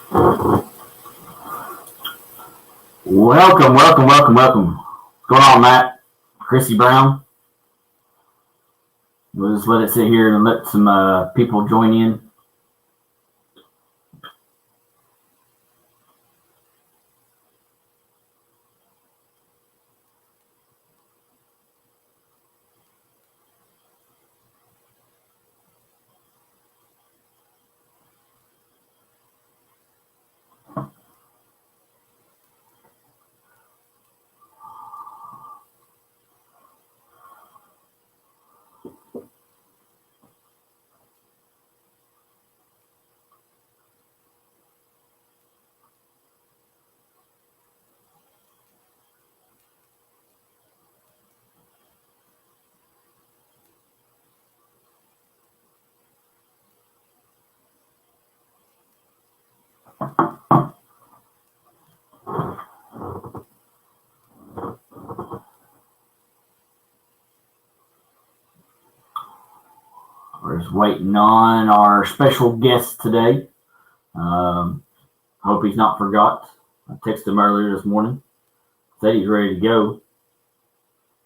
Welcome. What's going on, Matt? Chrissy Brown. We'll just let it sit here and let some people join in. We're just waiting on our special guest today. Hope he's not forgot. I texted him earlier this morning. Said he's ready to go.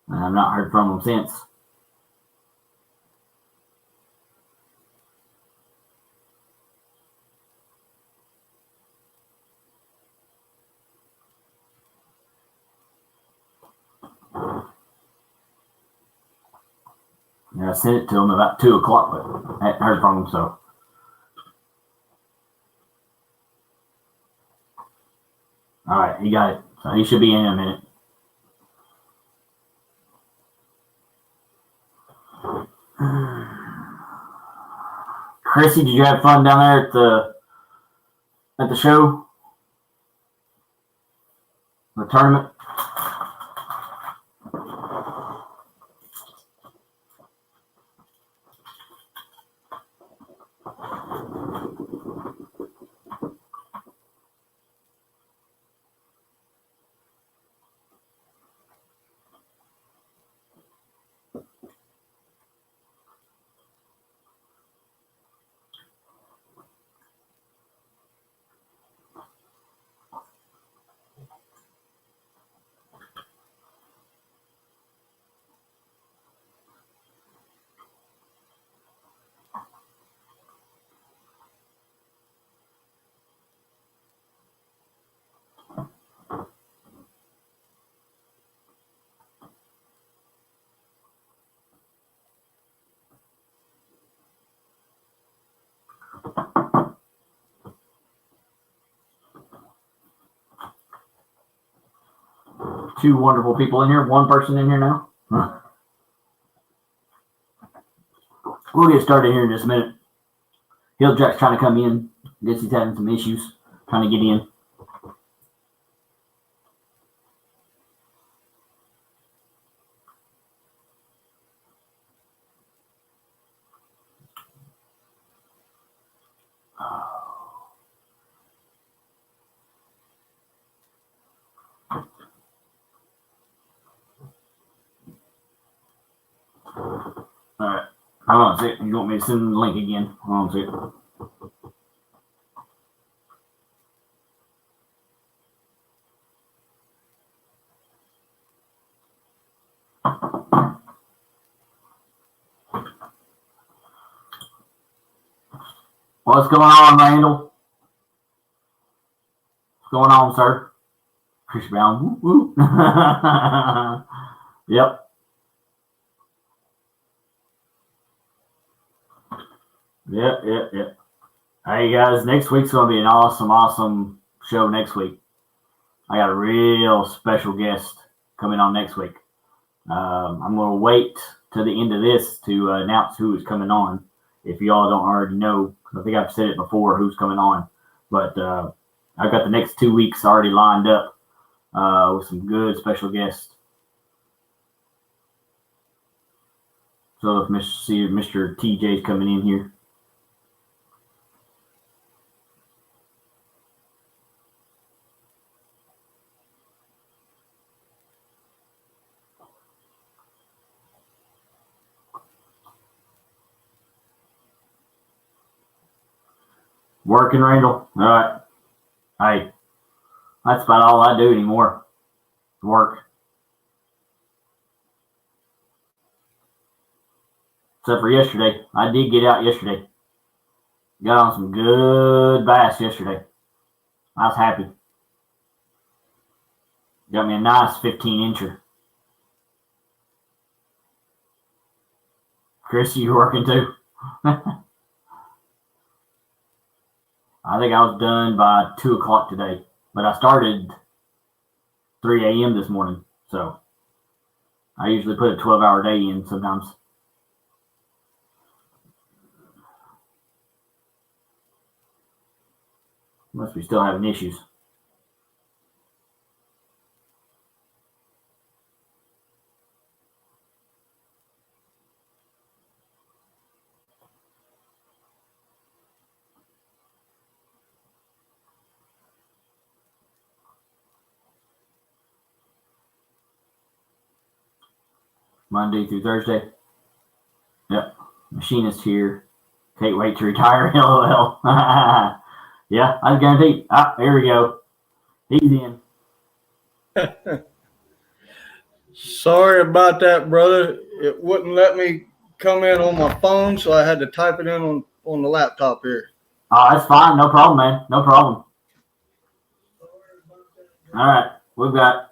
And I've not heard from him since. Yeah, I sent it to him about 2 o'clock, but I hadn't heard from him, so. All right, he got it. So he should be in a minute. Chrissy, did you have fun down there at the show? The tournament? Two wonderful people in here. One person in here now. We'll get started here in just a minute. Hilljack's trying to come in. Guess he's having some issues trying to get in. All right. Hold on a second. You want me to send the link again? Hold on a second. What's going on, Randall? What's going on, sir? Chris Brown. Woo, woo. Yep. Yep. Hey, guys, next week's going to be an awesome show next week. I got a real special guest coming on next week. I'm going to wait till the end of this to announce who is coming on. If y'all don't already know, I think I've said it before, who's coming on. But I've got the next 2 weeks already lined up with some good special guests. So if Mr. TJ's coming in here. Working, Randall? All right. Hey, that's about all I do anymore. Work. Except for yesterday. I did get out yesterday. Got on some good bass yesterday. I was happy. Got me a nice 15-incher. Chris, you working too? I think I was done by 2 o'clock today. But I started 3 a.m. this morning. So I usually put a 12-hour day in sometimes. Must be still having issues. Monday through Thursday. Yep. Machinist here. Can't wait to retire. LOL. Yeah, I guarantee. Ah, there we go. He's in. Sorry about that, brother. It wouldn't let me come in on my phone, so I had to type it in on the laptop here. Oh, that's fine. No problem, man. No problem. All right. We've got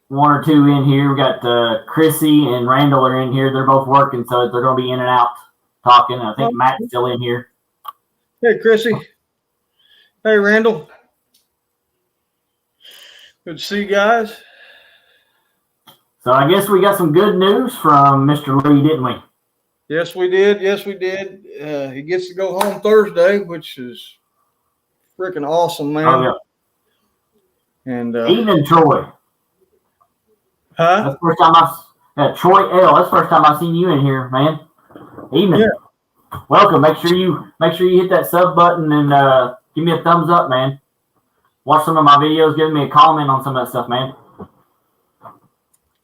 1 or 2 in here. We got Chrissy and Randall are in here. They're both working, so they're going to be in and out talking. I think Matt's still in here. Hey, Chrissy. Hey, Randall. Good to see you guys. So I guess we got some good news from Mr. Lee, didn't we? Yes, we did. Yes, we did. He gets to go home Thursday, which is freaking awesome, man. Oh, yeah. And even Troy. Huh? That's the first time Troy L. That's the first time I've seen you in here, man. Even. Yeah. Welcome. Make sure you hit that sub button and give me a thumbs up, man. Watch some of my videos. Give me a comment on some of that stuff, man.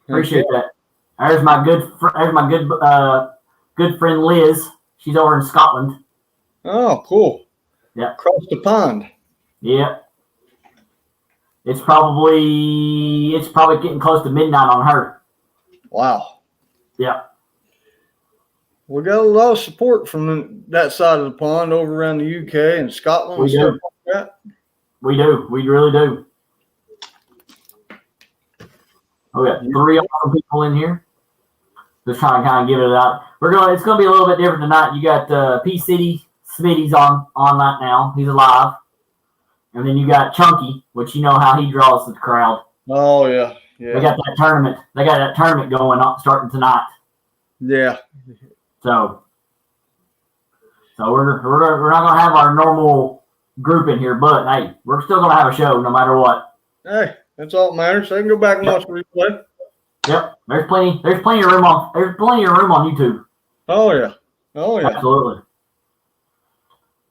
Appreciate that. There's my good friend Liz. She's over in Scotland. Oh, cool. Yeah. Across the pond. Yeah. It's probably getting close to midnight on her. Wow. Yeah. We got a lot of support from that side of the pond over around the UK and Scotland and stuff like that. We do. We really do. We got 3 awesome people in here. Just trying to kind of give it out. It's gonna be a little bit different tonight. You got P City Smitty's on right now. He's alive. And then you got Chunky, which you know how he draws the crowd. Oh yeah. Yeah. They got that tournament. They got that tournament going on starting tonight. Yeah. So we're not gonna have our normal group in here, but hey, we're still gonna have a show no matter what. Hey, that's all that matters. They can go back and watch the replay. Yep. There's plenty of room on YouTube. Oh yeah. Oh yeah. Absolutely.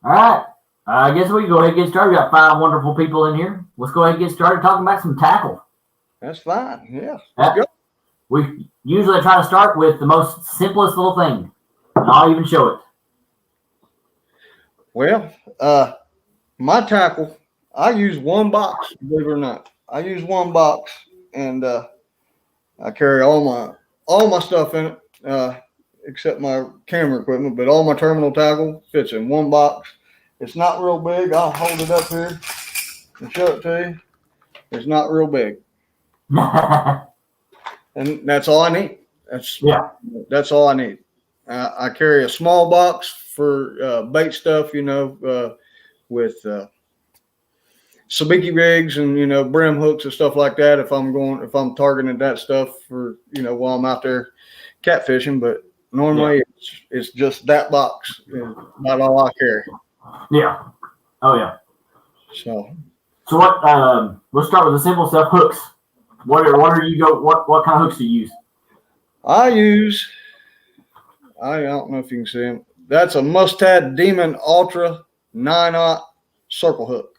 All right. I guess we can go ahead and get started. We got 5 wonderful people in here. Let's go ahead and get started talking about some tackle. That's fine. Yeah. Let's go. We usually try to start with the most simplest little thing, and I'll even show it. Well, my tackle, I use 1 box, believe it or not. I use 1 box, and I carry all my stuff in it, except my camera equipment, but all my terminal tackle fits in 1 box. It's not real big. I'll hold it up here and show it to you. It's not real big. And that's all I need. That's all I need. I carry a small box for bait stuff, with sabiki rigs and brim hooks and stuff like that. If I'm targeting that stuff for while I'm out there catfishing, but normally it's just that box. Not all I carry. Yeah. Oh yeah. So what? Let's start with the simple stuff. Hooks. What kind of hooks do you use? I don't know if you can see them. That's a Mustad Demon Ultra 9/0 circle hook,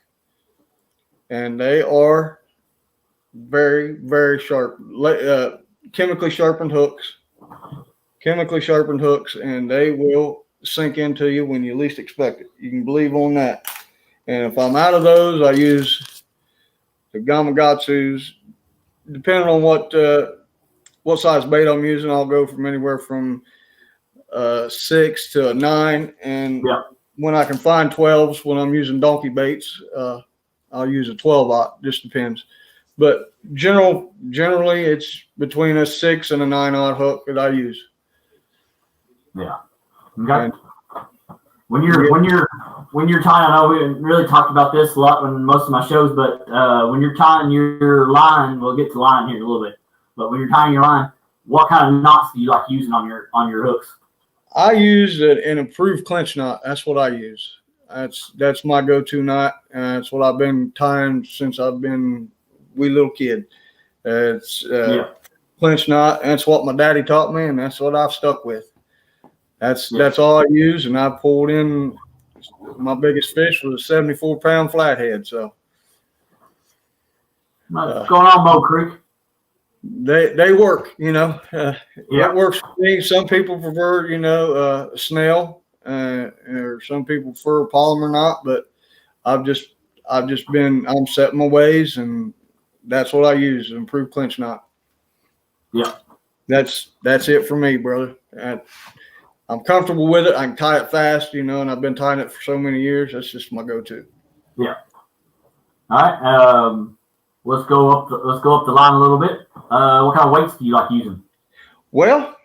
and they are very, very sharp, chemically sharpened hooks, and they will sink into you when you least expect it. You can believe on that. And if I'm out of those, I use the Gamakatsus. Depending on what size bait I'm using, I'll go from anywhere from 6 to a 9. And when I can find 12s, when I'm using donkey baits, I'll use a 12-aught. Just depends. But generally, it's between a 6 and a 9-aught hook that I use. Yeah. Okay. When you're tying, I know we really talked about this a lot in most of my shows, but when you're tying your line, we'll get to line here in a little bit. But when you're tying your line, what kind of knots do you like using on your hooks? I use an improved clinch knot. That's what I use. That's my go-to knot. That's what I've been tying since I've been a wee little kid. It's clinch knot. That's what my daddy taught me, and that's what I've stuck with. That's all I use, and I pulled in. My biggest fish was a 74-pound flathead. So what's going on, Mo Creek? They work, It works for me. Some people prefer, a snail, or some people prefer a polymer knot. But I'm set in my ways, and that's what I use, an improved clinch knot. Yeah, that's it for me, brother. I'm comfortable with it. I can tie it fast, and I've been tying it for so many years. That's just my go-to. Yeah. All right. Let's go up the line a little bit. What kind of weights do you like using? Well,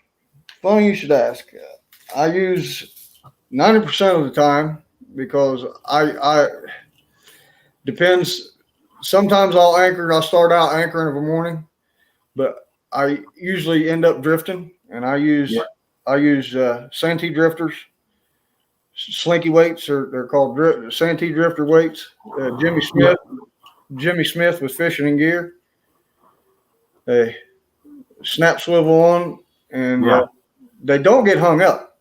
funny you should ask. I use 90% of the time because I depends. Sometimes I'll start out anchoring in the morning, but I usually end up drifting, and I use Santee drifters, slinky weights, or they're called Santee drifter weights. Jimmy Smith with Fishing and Gear. They snap swivel on, and they don't get hung up.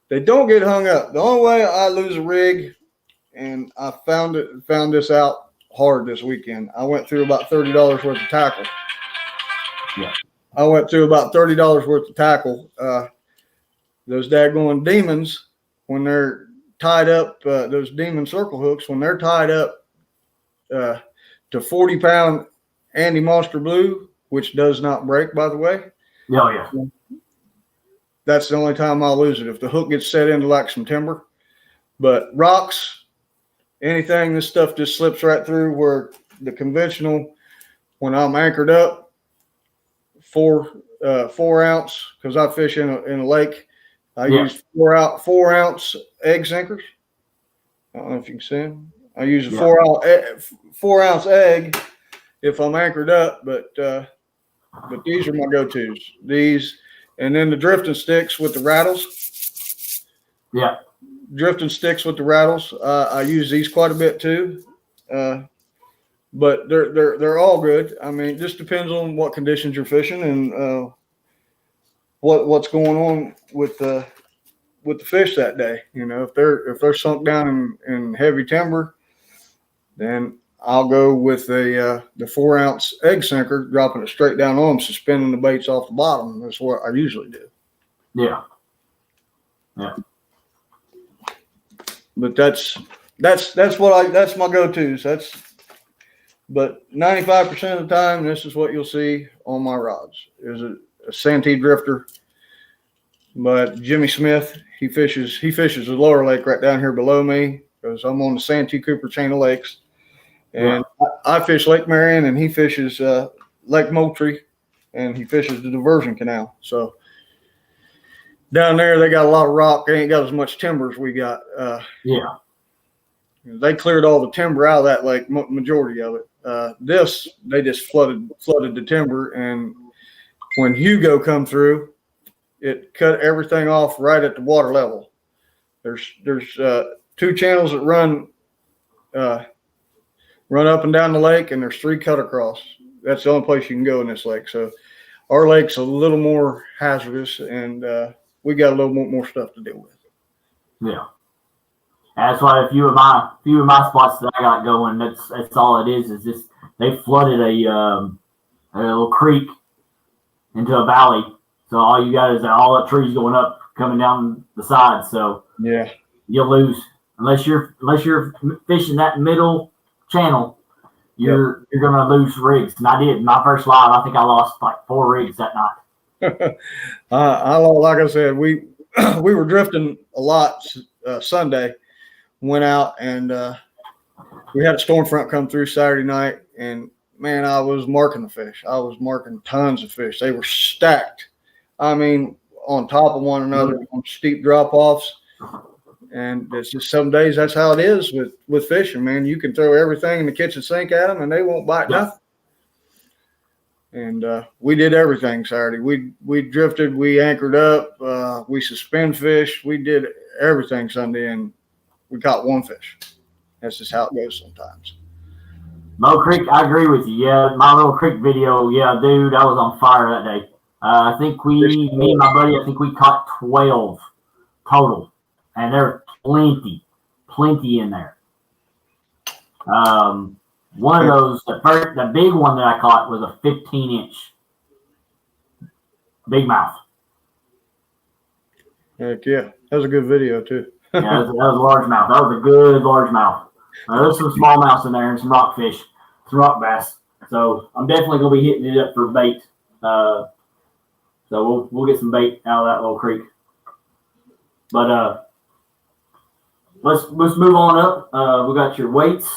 The only way I lose a rig, and I found this out hard this weekend. I went through about $30 worth of tackle. Yeah. I went through about $30 worth of tackle. Those daggone demons, when they're tied up, those demon circle hooks, when they're tied up to 40-pound Andy Monster Blue, which does not break, by the way. Oh, yeah. That's the only time I'll lose it, if the hook gets set into like some timber. But rocks, anything, this stuff just slips right through, where the conventional, when I'm anchored up, 4 ounce, because I fish in a lake, I use 4 ounce egg sinkers. I don't know if you can see them. I use a 4 ounce egg if I'm anchored up, but these are my go-tos. These, and then the drifting sticks with the rattles. Yeah. Drifting sticks with the rattles. I use these quite a bit too. But they're all good. I mean, it just depends on what conditions you're fishing and what's going on with the fish that day. If they're sunk down in heavy timber, then I'll go with the 4 ounce egg sinker, dropping it straight down on them, suspending the baits off the bottom. That's what I usually do. Yeah. Yeah. But that's my go-tos. But 95% of the time, this is what you'll see on my rods. Is a Santee drifter. But Jimmy Smith, he fishes the lower lake right down here below me, because I'm on the Santee Cooper chain of lakes. And I fish Lake Marion, and he fishes Lake Moultrie, and he fishes the diversion canal. So down there, they got a lot of rock. They ain't got as much timber as we got. They cleared all the timber out of that lake, majority of it. They just flooded the timber, and when Hugo come through, it cut everything off right at the water level. There's 2 channels that run up and down the lake, and there's 3 cut across. That's the only place you can go in this lake. So our lake's a little more hazardous, and we got a little more stuff to deal with. Yeah. That's why a few of my spots that I got going, that's all it is just they flooded a little creek into a valley. So all you got is all the trees going up, coming down the side. So you'll lose unless you're fishing that middle channel. you're gonna lose rigs. And I did. My first live, I think I lost like 4 rigs that night. Like I said, we were drifting a lot Sunday. Went out and we had a storm front come through Saturday night, and man, I was marking the fish. I was marking tons of fish. They were stacked. I mean, on top of one another on steep drop offs. And it's just some days that's how it is with fishing, man. You can throw everything in the kitchen sink at them and they won't bite nothing. And we did everything Saturday. We drifted, we anchored up, we suspend fish, we did everything Sunday, and we caught 1 fish. That's just how it goes sometimes. Low Creek, I agree with you. Yeah, my little creek video, yeah, dude, I was on fire that day. I think me and my buddy, I think we caught 12 total. And there are plenty in there. One of those, the big one that I caught was a 15-inch big mouth. Heck yeah, that was a good video too. Yeah, that was a largemouth. That was a good largemouth. There's some smallmouths in there and some rockfish, some rock bass. So I'm definitely gonna be hitting it up for bait. So we'll get some bait out of that little creek. But let's move on up. We got your weights.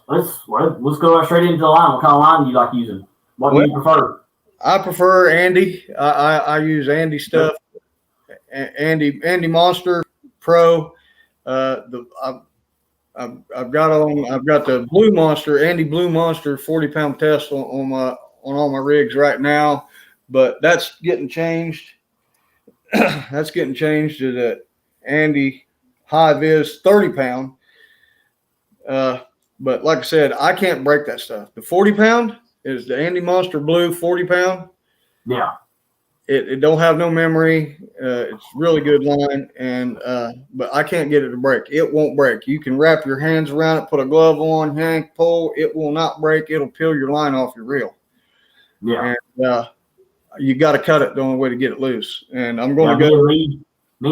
Let's go straight into the line. What kind of line do you like using? What do you prefer? I prefer Andy. I use Andy stuff. Andy Monster Pro. I've got the Blue Monster, Andy Blue Monster 40-pound test on all my rigs right now, but that's getting changed. That's getting changed to the Andy High Vis 30-pound. But like I said, I can't break that stuff. The 40-pound is the Andy Monster Blue 40-pound. Yeah. It don't have no memory. It's really good line, and but I can't get it to break. It won't break. You can wrap your hands around it, put a glove on, yank, pull. It will not break. It'll peel your line off your reel. Yeah. And you got to cut it the only way to get it loose. And I'm going to go. Me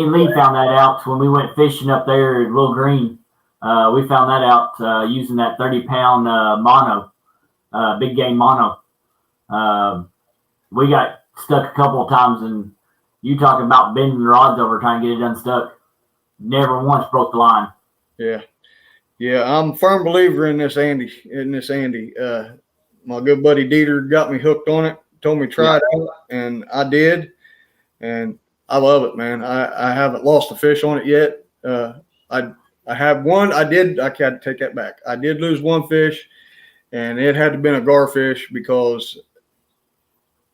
and Lee found that out when we went fishing up there at Little Green. We found that out using that 30-pound mono, big game mono. We got stuck a couple of times, and you talking about bending the rods over trying to get it unstuck. Never once broke the line. Yeah, I'm a firm believer in this Andy. My good buddy Dieter got me hooked on it, told me try it out, and I did, and I love it, man. I haven't lost a fish on it yet. I have one. I can't take that back. I did lose 1 fish, and it had to have been a garfish because,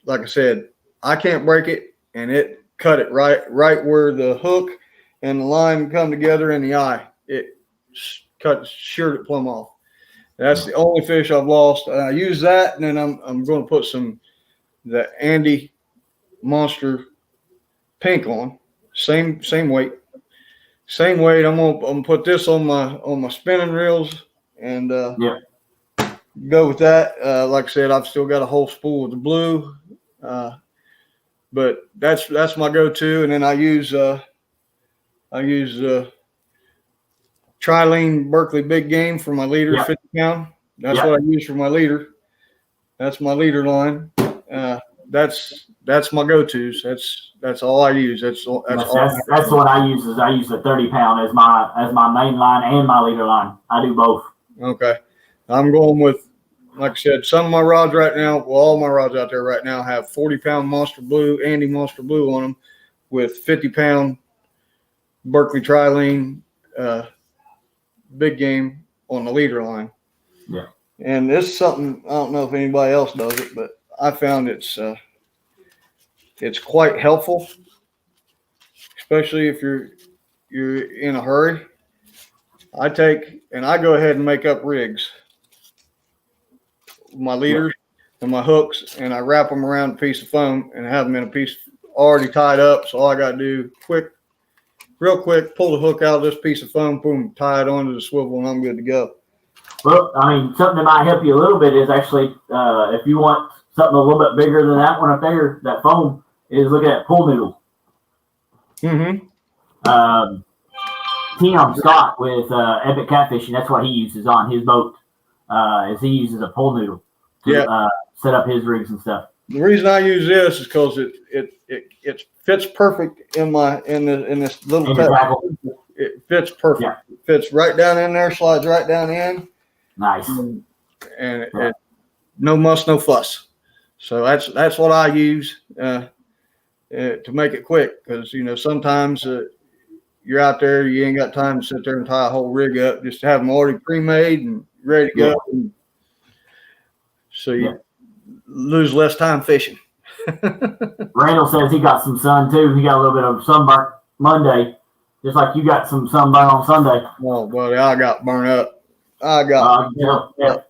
like I said, I can't break it, and it cut it right where the hook and the line come together in the eye. It sheared it plumb off. That's the only fish I've lost. I use that, and then I'm going to put the Andy Monster Pink on. Same weight. Same weight. I'm gonna put this on my spinning reels and go with that. Like I said, I've still got a whole spool of the blue, but that's my go-to. And then I use Trilene Berkeley Big Game for my leader, 50-pound. That's what I use for my leader. That's my leader line. That's my go-tos. That's all I use. That's what I use. Is I use the 30-pound as my main line and my leader line. I do both. Okay, I'm going with, like I said, some of my rods right now. Well, all my rods out there right now have 40-pound Monster Blue, Andy Monster Blue on them, with 50-pound Berkeley Trilene Big Game on the leader line. Yeah. And this is something I don't know if anybody else does it, but I found it's quite helpful, especially if you're in a hurry. I go ahead and make up rigs, my leaders and my hooks, and I wrap them around a piece of foam and have them in a piece already tied up. So all I got to do, real quick, pull the hook out of this piece of foam, boom, tie it onto the swivel, and I'm good to go. Well, I mean, something that might help you a little bit is actually if you want something a little bit bigger than that one up there, that foam, is look at that pool noodle. Mm-hmm. Tim Scott with Epic Catfishing, that's what he uses on his boat. Is he uses a pole noodle to set up his rigs and stuff. The reason I use this is because it fits perfect in this little tackle. It fits perfect. Yeah. It fits right down in there, slides right down in. Nice. And it, no muss, no fuss. So that's what I use to make it quick, because sometimes you're out there, you ain't got time to sit there and tie a whole rig up. Just have them already pre-made and ready to go. And so you lose less time fishing. Randall says he got some sun too. He got a little bit of sunburn Monday, just like you got some sunburn on Sunday. Oh, buddy, I got burned up. I got burned up.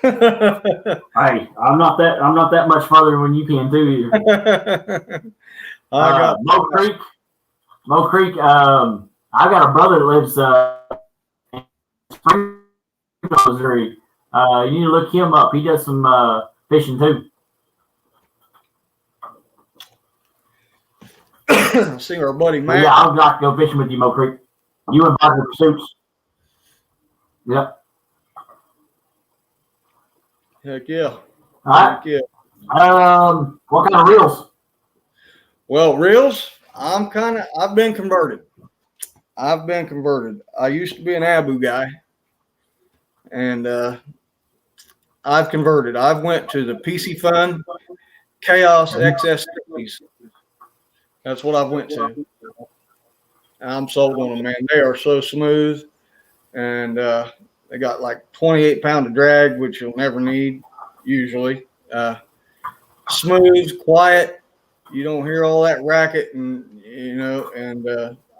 Hey, I'm not that much farther than you can too either. Mo Creek. I've got a brother that lives in Springfield, Missouri. You need to look him up. He does some fishing too. See our buddy Matt. Yeah, I would like to go fishing with you, Mo Creek. You and Barker Pursuits. Yep. Heck yeah. All right. Heck yeah. What kind of reels? Well, reels, I've been converted. I used to be an Abu guy, and I've converted. I've went to the PC Fun Chaos XS60s. That's what I've went to. I'm sold on them, man. They are so smooth, and they got like 28 pound of drag, which you'll never need usually. Smooth, quiet. You don't hear all that racket, and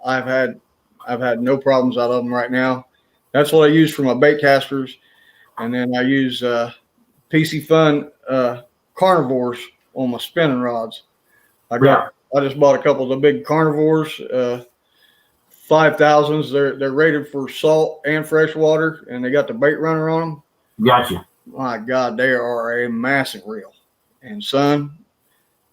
I've had no problems out of them right now. That's what I use for my bait casters, and then I use PC Fun carnivores on my spinning rods. I just bought a couple of the big carnivores, 5,000s. They're rated for salt and freshwater, and they got the bait runner on them. Gotcha. My God, they are a massive reel. And son,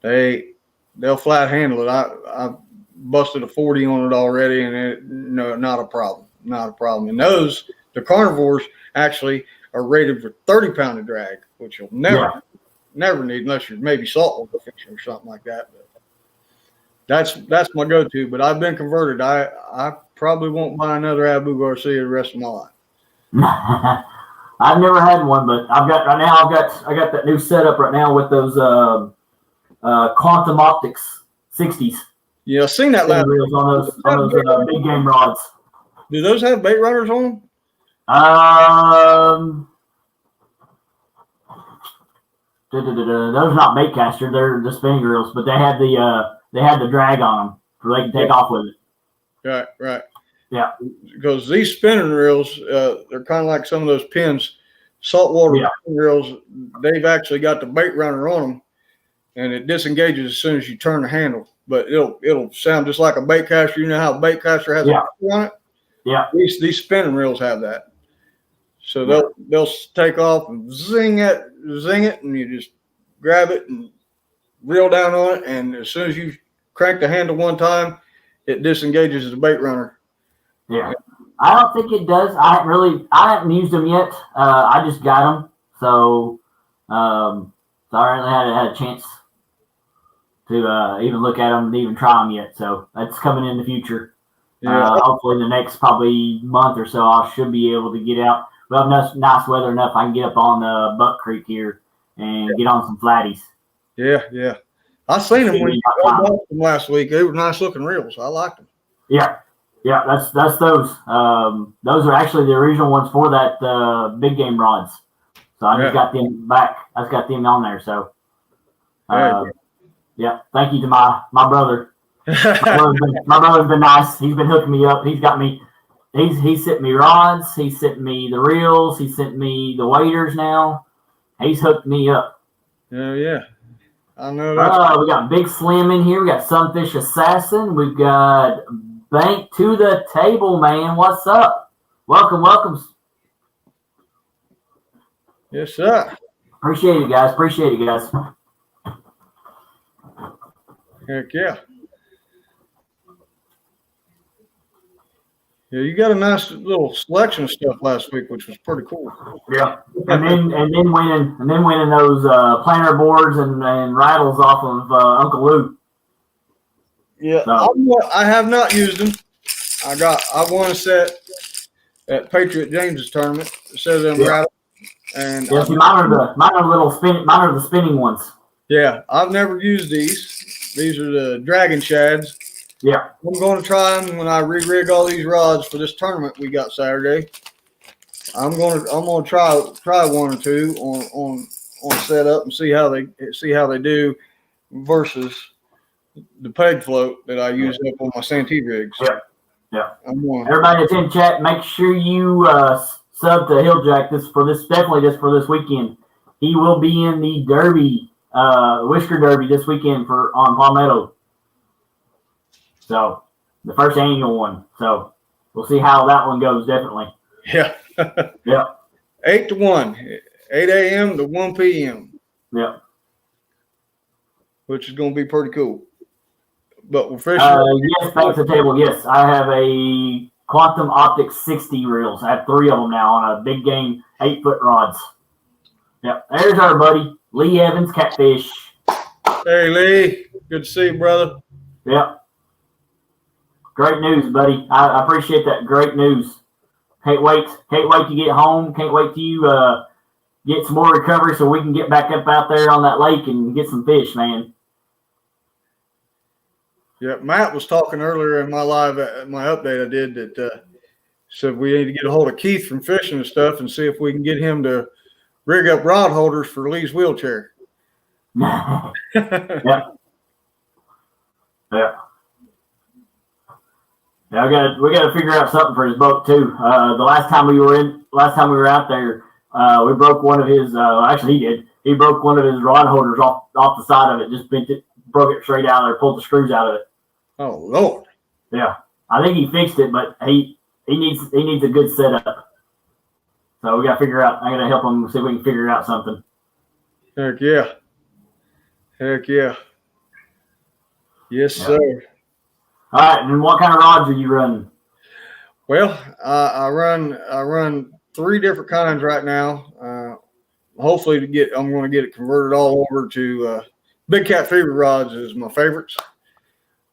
they'll flat handle it. I busted a 40 on it already, and not a problem. Not a problem. And the carnivores actually are rated for 30 pound of drag, which you'll never need unless you're maybe saltwater fishing or something like that. But that's my go-to. But I've been converted. I probably won't buy another Abu Garcia the rest of my life. I've never had one, but I got that new setup right now with those Quantum Optics 60s. Yeah, I've seen that last reels on those big game rods. Do those have bait runners on them? Those are not bait caster. They're the spinning reels, but they had the drag on them so they can take off with it. Right. Yeah. Because these spinning reels, they're kind of like some of those pins, saltwater spinning reels. They've actually got the bait runner on them, and it disengages as soon as you turn the handle. But it'll sound just like a bait caster. You know how a bait caster has a bait on it? Yeah. These spinning reels have that. So they'll take off and zing it, and you just grab it and reel down on it. And as soon as you crank the handle one time, it disengages the bait runner. Yeah. I don't think it does. I haven't used them yet. I just got them. So I really haven't had a chance to even look at them and even try them yet. So that's coming in the future. Yeah. Hopefully in the next probably month or so, I should be able to get out. We'll have nice weather enough. I can get up on the Buck Creek here and get on some flatties. Yeah. I seen them when you bought them last week. They were nice looking reels. I liked them. Yeah, that's those. Those are actually the original ones for that big game rods. So I just got them back. I just got them on there. So, thank you to my brother. My brother's been nice. He's been hooking me up. He's got me. He sent me rods. He sent me the reels. He sent me the waders now. He's hooked me up. Yeah. I know that. We got Big Slim in here. We got Sunfish Assassin. We've got Bank to the Table, man. What's up? Welcome. Yes, sir. Appreciate it, guys. Heck yeah. Yeah, you got a nice little selection of stuff last week, which was pretty cool. Yeah, and then winning those planter boards and rattles off of Uncle Lou. Yeah, so. I have not used them. I won a set at Patriot James's tournament. It says them rattles. And yeah, see, mine are the spinning ones. Yeah, I've never used these. These are the Dragon Shads. Yeah. I'm going to try them when I re-rig all these rods for this tournament we got Saturday. I'm going to try one or two on setup and see how they do versus the peg float that I use up on my Santee rigs. Yeah. Yeah. Everybody that's in chat, make sure you sub to Hilljack definitely for this weekend. He will be in the Derby, Whisker Derby this weekend on Palmetto. So the first annual one. So we'll see how that one goes. Definitely. Yeah. Yeah. 8 to 1, 8 a.m. to 1 p.m. Yeah. Which is going to be pretty cool. But we're fishing. Yes, back to the table. Yes, I have a Quantum Optics 60 reels. I have 3 of them now on a big game 8-foot rods. Yep. There's our buddy Lee Evans, Catfish. Hey Lee, good to see you, brother. Yep. Great news, buddy. I appreciate that. Great news. Can't wait to get home. Can't wait to you get some more recovery so we can get back up out there on that lake and get some fish, man. Yeah, Matt was talking earlier in my update I did that said we need to get a hold of Keith from Fishing and stuff and see if we can get him to rig up rod holders for Lee's wheelchair. Yeah. Yeah. Yeah, we got to figure out something for his boat too. The last time we were out there, we broke one of his. Actually, he did. He broke one of his rod holders off the side of it. Just bent it, broke it straight out of there, pulled the screws out of it. Oh Lord. Yeah, I think he fixed it, but he needs a good setup. So we got to figure out. I got to help him see if we can figure out something. Heck yeah. Heck yeah. Yes, sir. All right, and what kind of rods are you running? Well, I run 3 different kinds right now. Hopefully, I'm going to get it converted all over to Big Cat Fever rods is my favorites.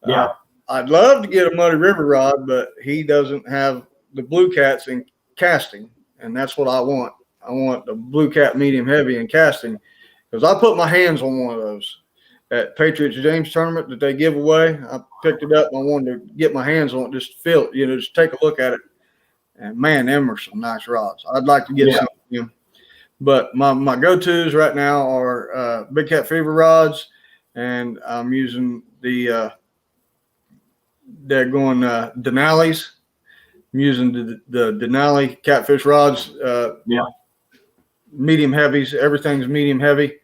Yeah, I'd love to get a Muddy River rod, but he doesn't have the Blue Cats in casting, and that's what I want. I want the Blue Cat medium heavy in casting because I put my hands on one of those at Patriots James tournament that they give away. I picked it up and I wanted to get my hands on it, just to feel it, just take a look at it. And man, them are some nice rods. I'd like to get some of them. But my go-tos right now are Big Cat Fever rods, and I'm using the Denali's. I'm using the Denali Catfish rods. Medium heavies. Everything's medium heavy.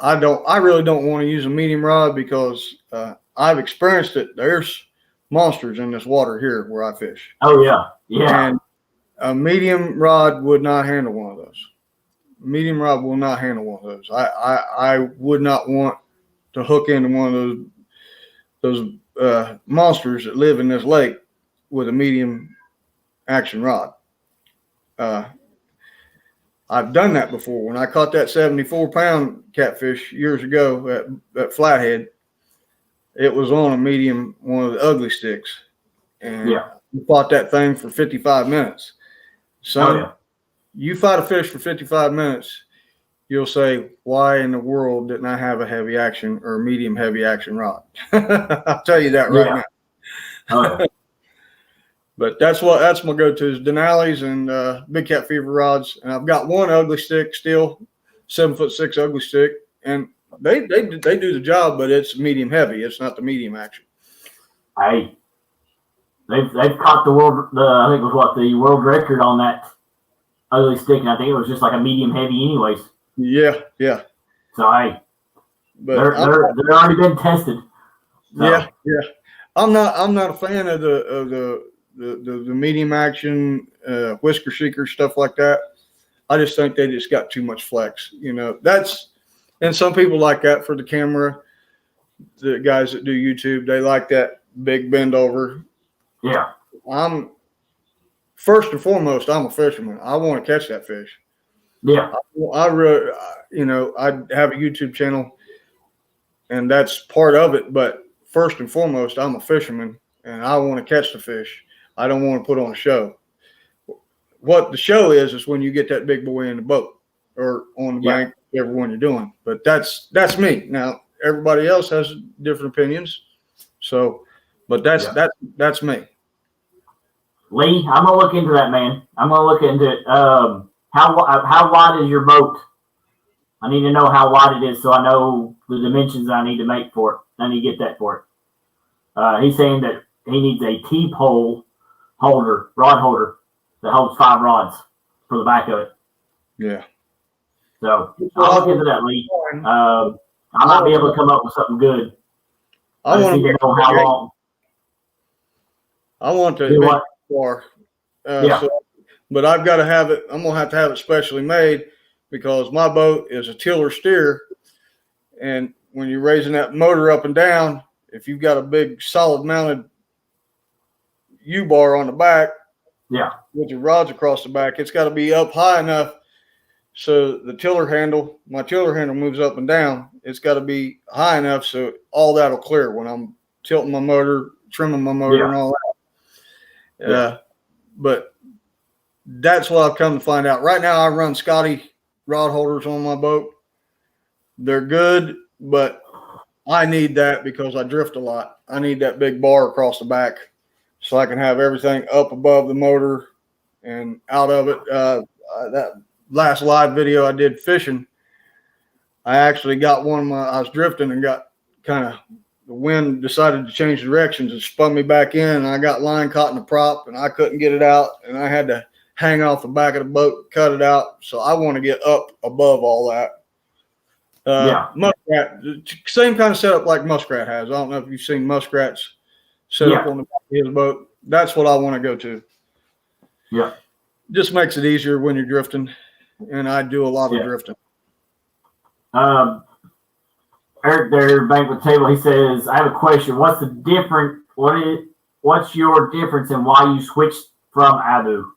I really don't want to use a medium rod because I've experienced it. There's monsters in this water here where I fish. Oh yeah. Yeah. And a medium rod would not handle one of those. Medium rod will not handle one of those. I would not want to hook into one of those monsters that live in this lake with a medium action rod. I've done that before. When I caught that 74-pound catfish years ago at Flathead, it was on a medium, one of the ugly sticks. And we fought that thing for 55 minutes. So you fight a fish for 55 minutes, you'll say, why in the world didn't I have a heavy action or a medium heavy action rod? I'll tell you that right now. Oh, yeah. But that's my go-to is Denali's and Big Cat Fever rods. And I've got one ugly stick still, 7'6" ugly stick. And they do the job, but it's medium heavy. It's not the medium action. Hey, they've caught I think it was the world record on that ugly stick, and I think it was just like a medium heavy anyways. Yeah. So hey, but they're already been tested. So. Yeah. I'm not a fan of the medium action whisker seeker stuff like that. I just think they just got too much flex. And some people like that for the camera. The guys that do YouTube, they like that big bend over. Yeah. I'm first and foremost, I'm a fisherman. I want to catch that fish. Yeah. I really, I have a YouTube channel, and that's part of it. But first and foremost, I'm a fisherman, and I want to catch the fish. I don't want to put on a show. What the show is when you get that big boy in the boat or on the bank, whichever one you're doing. But that's me. Now everybody else has different opinions. So, but that's me. Lee, I'm gonna look into that, man. I'm gonna look into it. How wide is your boat? I need to know how wide it is so I know the dimensions I need to make for it. I need to get that for it. He's saying that he needs a T-pole rod holder that holds 5 rods for the back of it. Yeah. So I'll look into that, Lee. I might be able to come up with something good. I just need to know how long. I want to do what? Far. But I've got to have it. I'm gonna have to have it specially made because my boat is a tiller steer, and when you're raising that motor up and down, if you've got a big solid mounted U-bar on the back, with your rods across the back, it's got to be up high enough so my tiller handle moves up and down. It's got to be high enough so all that'll clear when I'm tilting my motor, trimming my motor, and all that. But that's what I've come to find out. Right now, I run Scotty Rod Holders on my boat. They're good, but I need that because I drift a lot. I need that big bar across the back so I can have everything up above the motor and out of it. That last live video I did fishing, I actually got I was drifting and got the wind decided to change directions and spun me back in, and I got line caught in the prop and I couldn't get it out, and I had to hang off the back of the boat, cut it out. So I want to get up above all that. Muskrat, same kind of setup like Muskrat has. I don't know if you've seen Muskrat's set up on the back of his boat. That's what I want to go to. Yeah. Just makes it easier when you're drifting, and I do a lot of drifting. Eric there, banquet table, he says, I have a question. What's your difference in why you switched from Abu?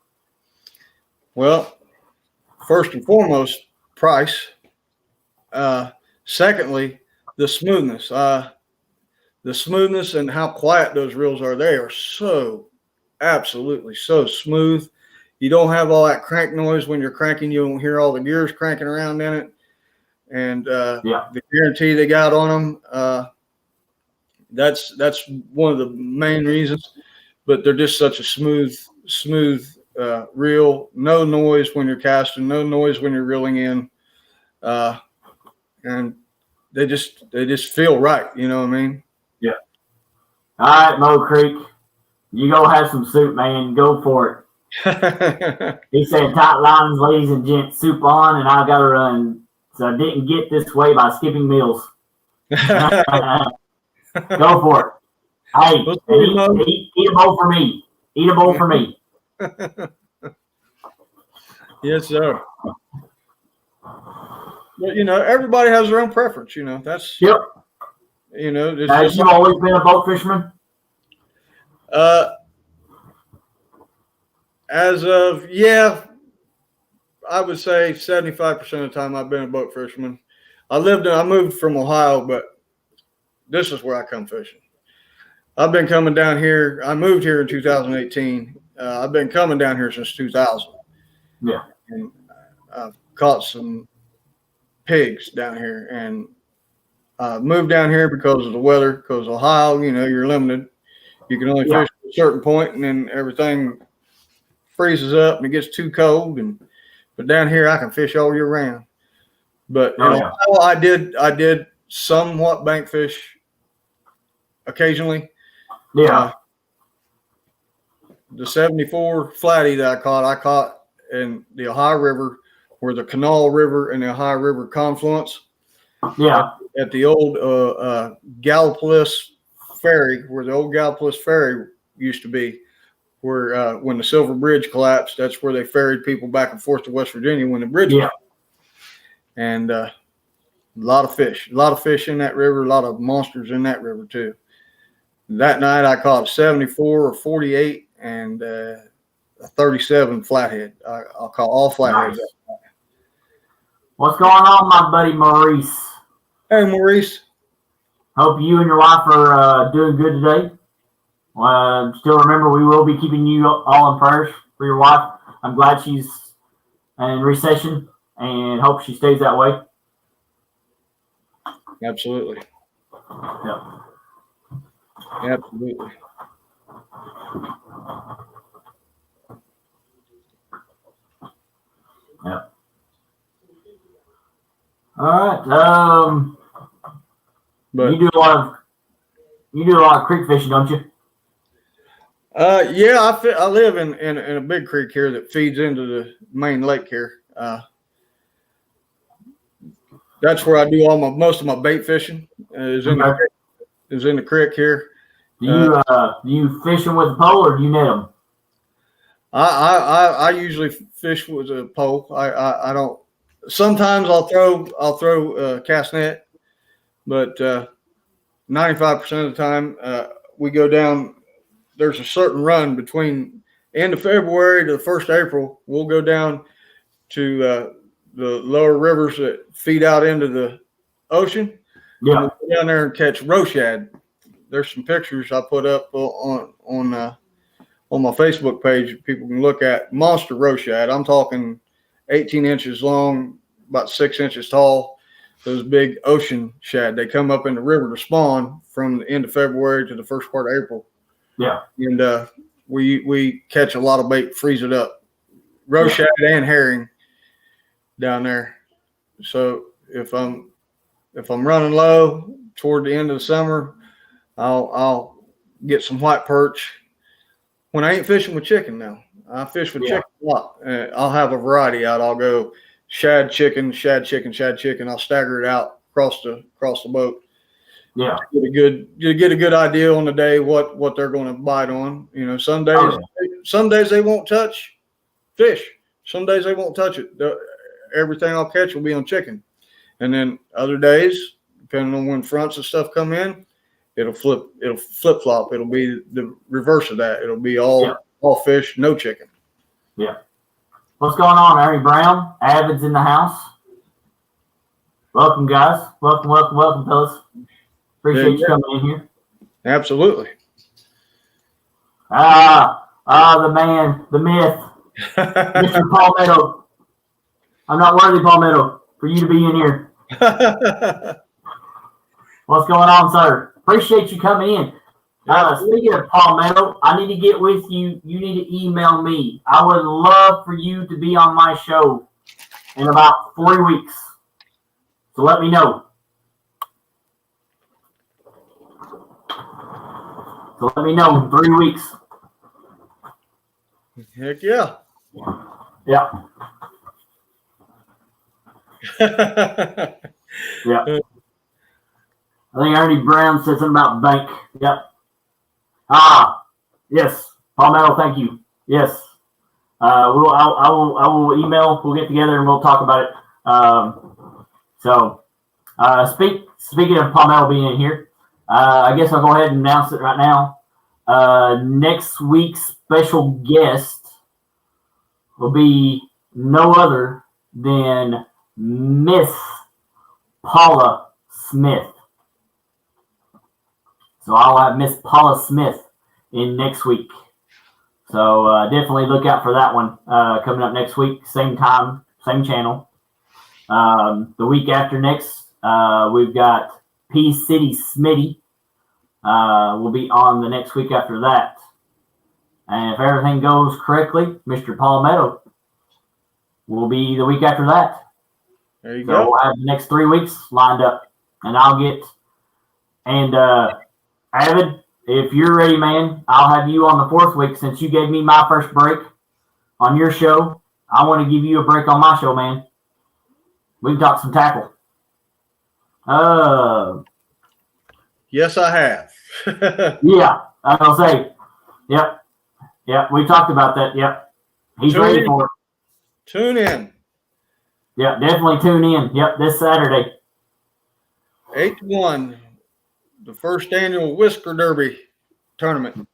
Well, first and foremost, price. Secondly, the smoothness. The smoothness and how quiet those reels are. They are so absolutely so smooth. You don't have all that crank noise when you're cranking. You don't hear all the gears cranking around in it. And the guarantee they got on them, that's one of the main reasons. But they're just such a smooth reel. No noise when you're casting, no noise when you're reeling in, and they just feel right. You know what I mean? Yeah. All right, Mo Creek, you go have some soup, man. Go for it. He said, "Tight lines, ladies and gents, soup on, and I got to run. So I didn't get this way by skipping meals." Go for it. Hey, eat a bowl for me. Eat a bowl for me. Yes, sir. But everybody has their own preference. That's Yep. Have you always been a boat fisherman? As of I would say 75% of the time I've been a boat fisherman. I moved from Ohio, but this is where I come fishing. I've been coming down here. I moved here in 2018. I've been coming down here since 2000. Yeah. And I've caught some pigs down here, and moved down here because of the weather, because Ohio, you're limited. You can only fish to a certain point, and then everything freezes up and it gets too cold. But down here I can fish all year round. But Ohio, I did somewhat bank fish occasionally. Yeah. The 74 flatty that I caught in the Ohio River, where the Canal River and the Ohio River confluence. Yeah. At the old Gallipolis Ferry, where the old Gallipolis Ferry used to be, where when the Silver Bridge collapsed, that's where they ferried people back and forth to West Virginia when the bridge collapsed. And a lot of fish in that river, a lot of monsters in that river too. That night I caught a 74 or 48 and a 37 flathead. I'll call all flatheads. Nice. What's going on, my buddy Maurice? Hey, Maurice. Hope you and your wife are doing good today. Still remember, we will be keeping you all in prayers for your wife. I'm glad she's in recession and hope she stays that way. Absolutely. Yep. Absolutely. Yep. All right. But you do a lot of creek fishing, don't you? yeah, I live in a big creek here that feeds into the main lake here. That's where I do most of my bait fishing. Is in the creek here. Do you fishing with a pole or do you net them? I usually fish with a pole. I don't. Sometimes I'll throw a cast net, but 95% of the time we go down. There's a certain run between end of February to the 1st of April. We'll go down to the lower rivers that feed out into the ocean. Yeah. We'll go down there and catch roe shad. There's some pictures I put up on my Facebook page. People can look at monster roe shad. I'm talking 18 inches long, about 6 inches tall. Those big ocean shad. They come up in the river to spawn from the end of February to the first part of April. Yeah. And we catch a lot of bait, freeze it up. Roe shad and herring down there. So if I'm running low toward the end of the summer, I'll get some white perch. When I ain't fishing with chicken now, I fish with chicken a lot. I'll have a variety out. I'll go shad chicken, shad chicken, shad chicken. I'll stagger it out across the boat. Yeah. Get a good idea on the day what they're going to bite on. You know, some days they won't touch fish. Some days they won't touch it. Everything I'll catch will be on chicken. And then other days, depending on when fronts and stuff come in, it'll flip flop. It'll be the reverse of that. It'll be all fish, no chicken. Yeah. What's going on, Ernie Brown? Avid's in the house. Welcome, guys. Welcome, fellas. Appreciate you coming in here. Absolutely. The man, the myth, Mr. Palmetto. I'm not worthy, Palmetto, for you to be in here. What's going on, sir? Appreciate you coming in. Speaking of Palmetto, I need to get with you. You need to email me. I would love for you to be on my show in about 3 weeks. So let me know. So let me know in 3 weeks. Heck yeah. Yeah. Yeah. I think Ernie Brown said something about bank. Yep. Yes. Palmetto, thank you. Yes. I will email. We'll get together and we'll talk about it. Speaking of Palmetto being in here, I guess I'll go ahead and announce it right now. Next week's special guest will be no other than Miss Paula Smith. So I'll have Miss Paula Smith in next week. So definitely look out for that one coming up next week, same time, same channel. The week after next, we've got P City Smitty. Will be on the next week after that. And if everything goes correctly, Mr. Palmetto will be the week after that. There you so go. We'll have the next 3 weeks lined up. And Avid, if you're ready, man, I'll have you on the 4th week since you gave me my first break on your show. I want to give you a break on my show, man. We can talk some tackle. Yes, I have. Yeah, I was going to say, yep, we talked about that, yep. He's ready for it. Tune in. Yep, definitely tune in. Yep, this Saturday. 8-1, the first annual Whisker Derby tournament.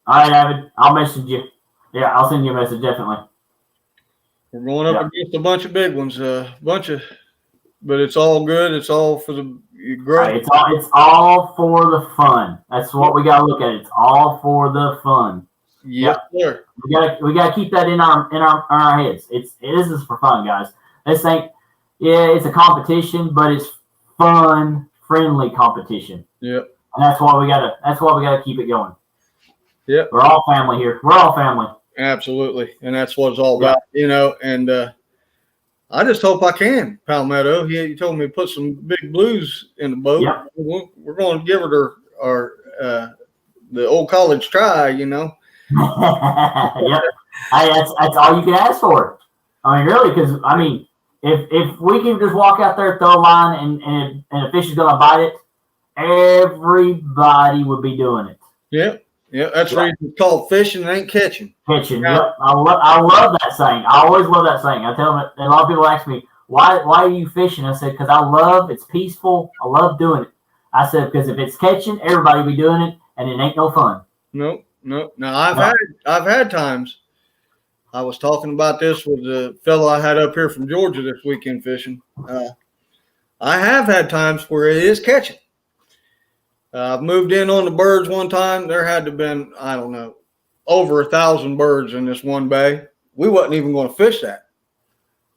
All right, Avid. I'll message you. Yeah, I'll send you a message, definitely. We're going up against a bunch of big ones, but it's all good. It's all for the growth. Right, it's all for the fun. That's what we gotta look at. It's all for the fun. Yes, sir. We gotta keep that in our heads. This is for fun, guys. This ain't it's a competition, but it's fun, friendly competition. Yep. And that's why we gotta keep it going. Yep. We're all family here. We're all family. Absolutely. And that's what it's all about, and I just hope I can, Palmetto. He told me to put some big blues in the boat. Yep. We're going to give it our the old college try, Yep. Hey, that's all you can ask for. I mean, really, because if we can just walk out there, throw a line, and a fish is going to bite it, everybody would be doing it. Yep. Yeah, that's the reason it's called fishing and ain't catching. Catching. Yep. I love that saying. I always love that saying. I tell them, a lot of people ask me, why are you fishing? I said, because I love, it's peaceful. I love doing it. I said, because if it's catching, everybody be doing it, and it ain't no fun. Nope. Now I've had times. I was talking about this with the fellow I had up here from Georgia this weekend fishing. I have had times where it is catching. I've moved in on the birds one time. There had to have been, I don't know, over 1,000 birds in this one bay. We wasn't even going to fish that.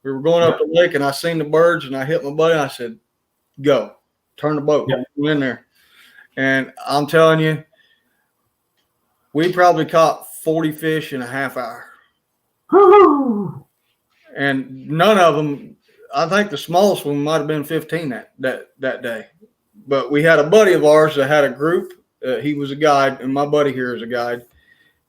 We were going up the lake, and I seen the birds, and I hit my buddy. And I said, go. Turn the boat. Yep. Go in there. And I'm telling you, we probably caught 40 fish in a half hour. Woo-hoo! And none of them, I think the smallest one might have been 15 that day. But we had a buddy of ours that had a group. He was a guide, and my buddy here is a guide.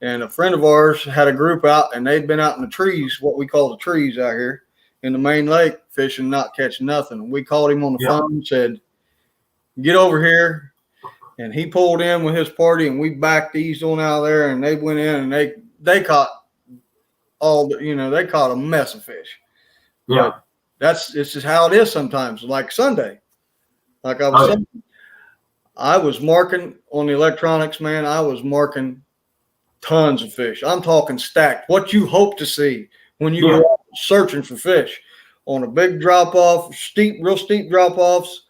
And a friend of ours had a group out, and they'd been out in the trees, what we call the trees out here in the main lake, fishing, not catching nothing. We called him on the phone and said, get over here. And he pulled in with his party, and we backed east on out there, and they went in, and they caught they caught a mess of fish. Yeah. But this is how it is sometimes, like Sunday. Like I was saying, I was marking on the electronics, man. I was marking tons of fish. I'm talking stacked. What you hope to see when you go out searching for fish on a big drop off, real steep drop offs,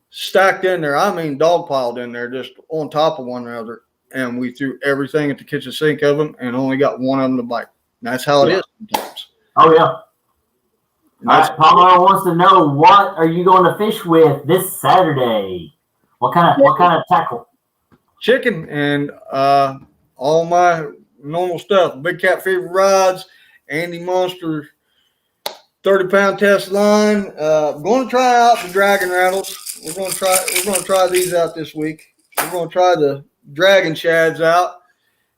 stacked in there. I mean, dog piled in there, just on top of one another. And we threw everything at the kitchen sink of them, and only got one of them to bite. And that's how it is sometimes. Oh yeah. Palmer wants to know, what are you going to fish with this Saturday? What kind of tackle? Chicken and all my normal stuff. Big Catfish rods, Andy Monster 30-pound test line. Going to try out the dragon rattles. We're going to try these out this week. We're going to try the dragon shads out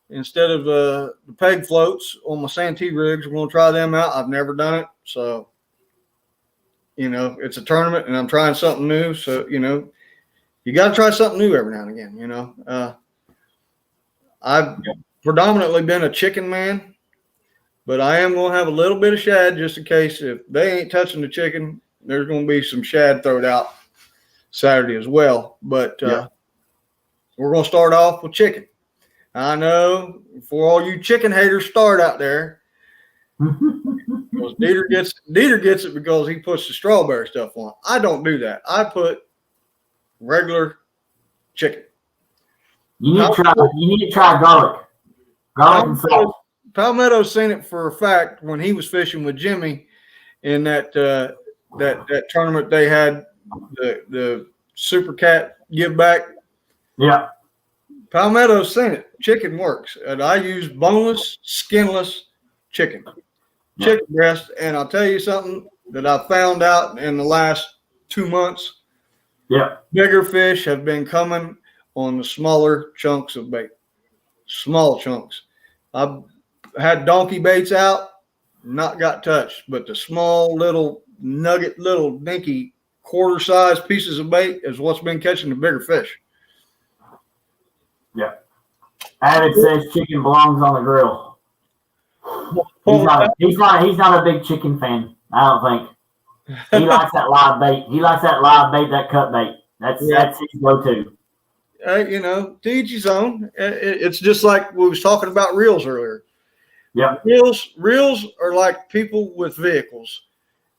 instead of the peg floats on my Santee rigs. We're going to try them out. I've never done it, so it's a tournament, and I'm trying something new. So you got to try something new every now and again. I've predominantly been a chicken man, but I am going to have a little bit of shad just in case if they ain't touching the chicken. There's going to be some shad thrown out Saturday as well. But we're going to start off with chicken. I know for all you chicken haters start out there, because Dieter gets it because he puts the strawberry stuff on. I don't do that. I put regular chicken. You need to try garlic and salt. Palmetto's seen it for a fact when he was fishing with Jimmy in that tournament they had, the Super Cat give back. Yeah. Palmetto's seen it. Chicken works. And I use boneless, skinless chicken breast. And I'll tell you something that I found out in the last 2 months. Yeah. Bigger fish have been coming on the smaller chunks of bait. Small chunks. I've had donkey baits out, not got touched, but the small little nugget, little dinky quarter-sized pieces of bait is what's been catching the bigger fish. Yeah. Avid says chicken belongs on the grill. He's not a big chicken fan, I don't think. He likes that live bait. That cut bait. That's his go-to. You know, to each his own. It's just like we was talking about reels earlier. Yeah. Reels are like people with vehicles.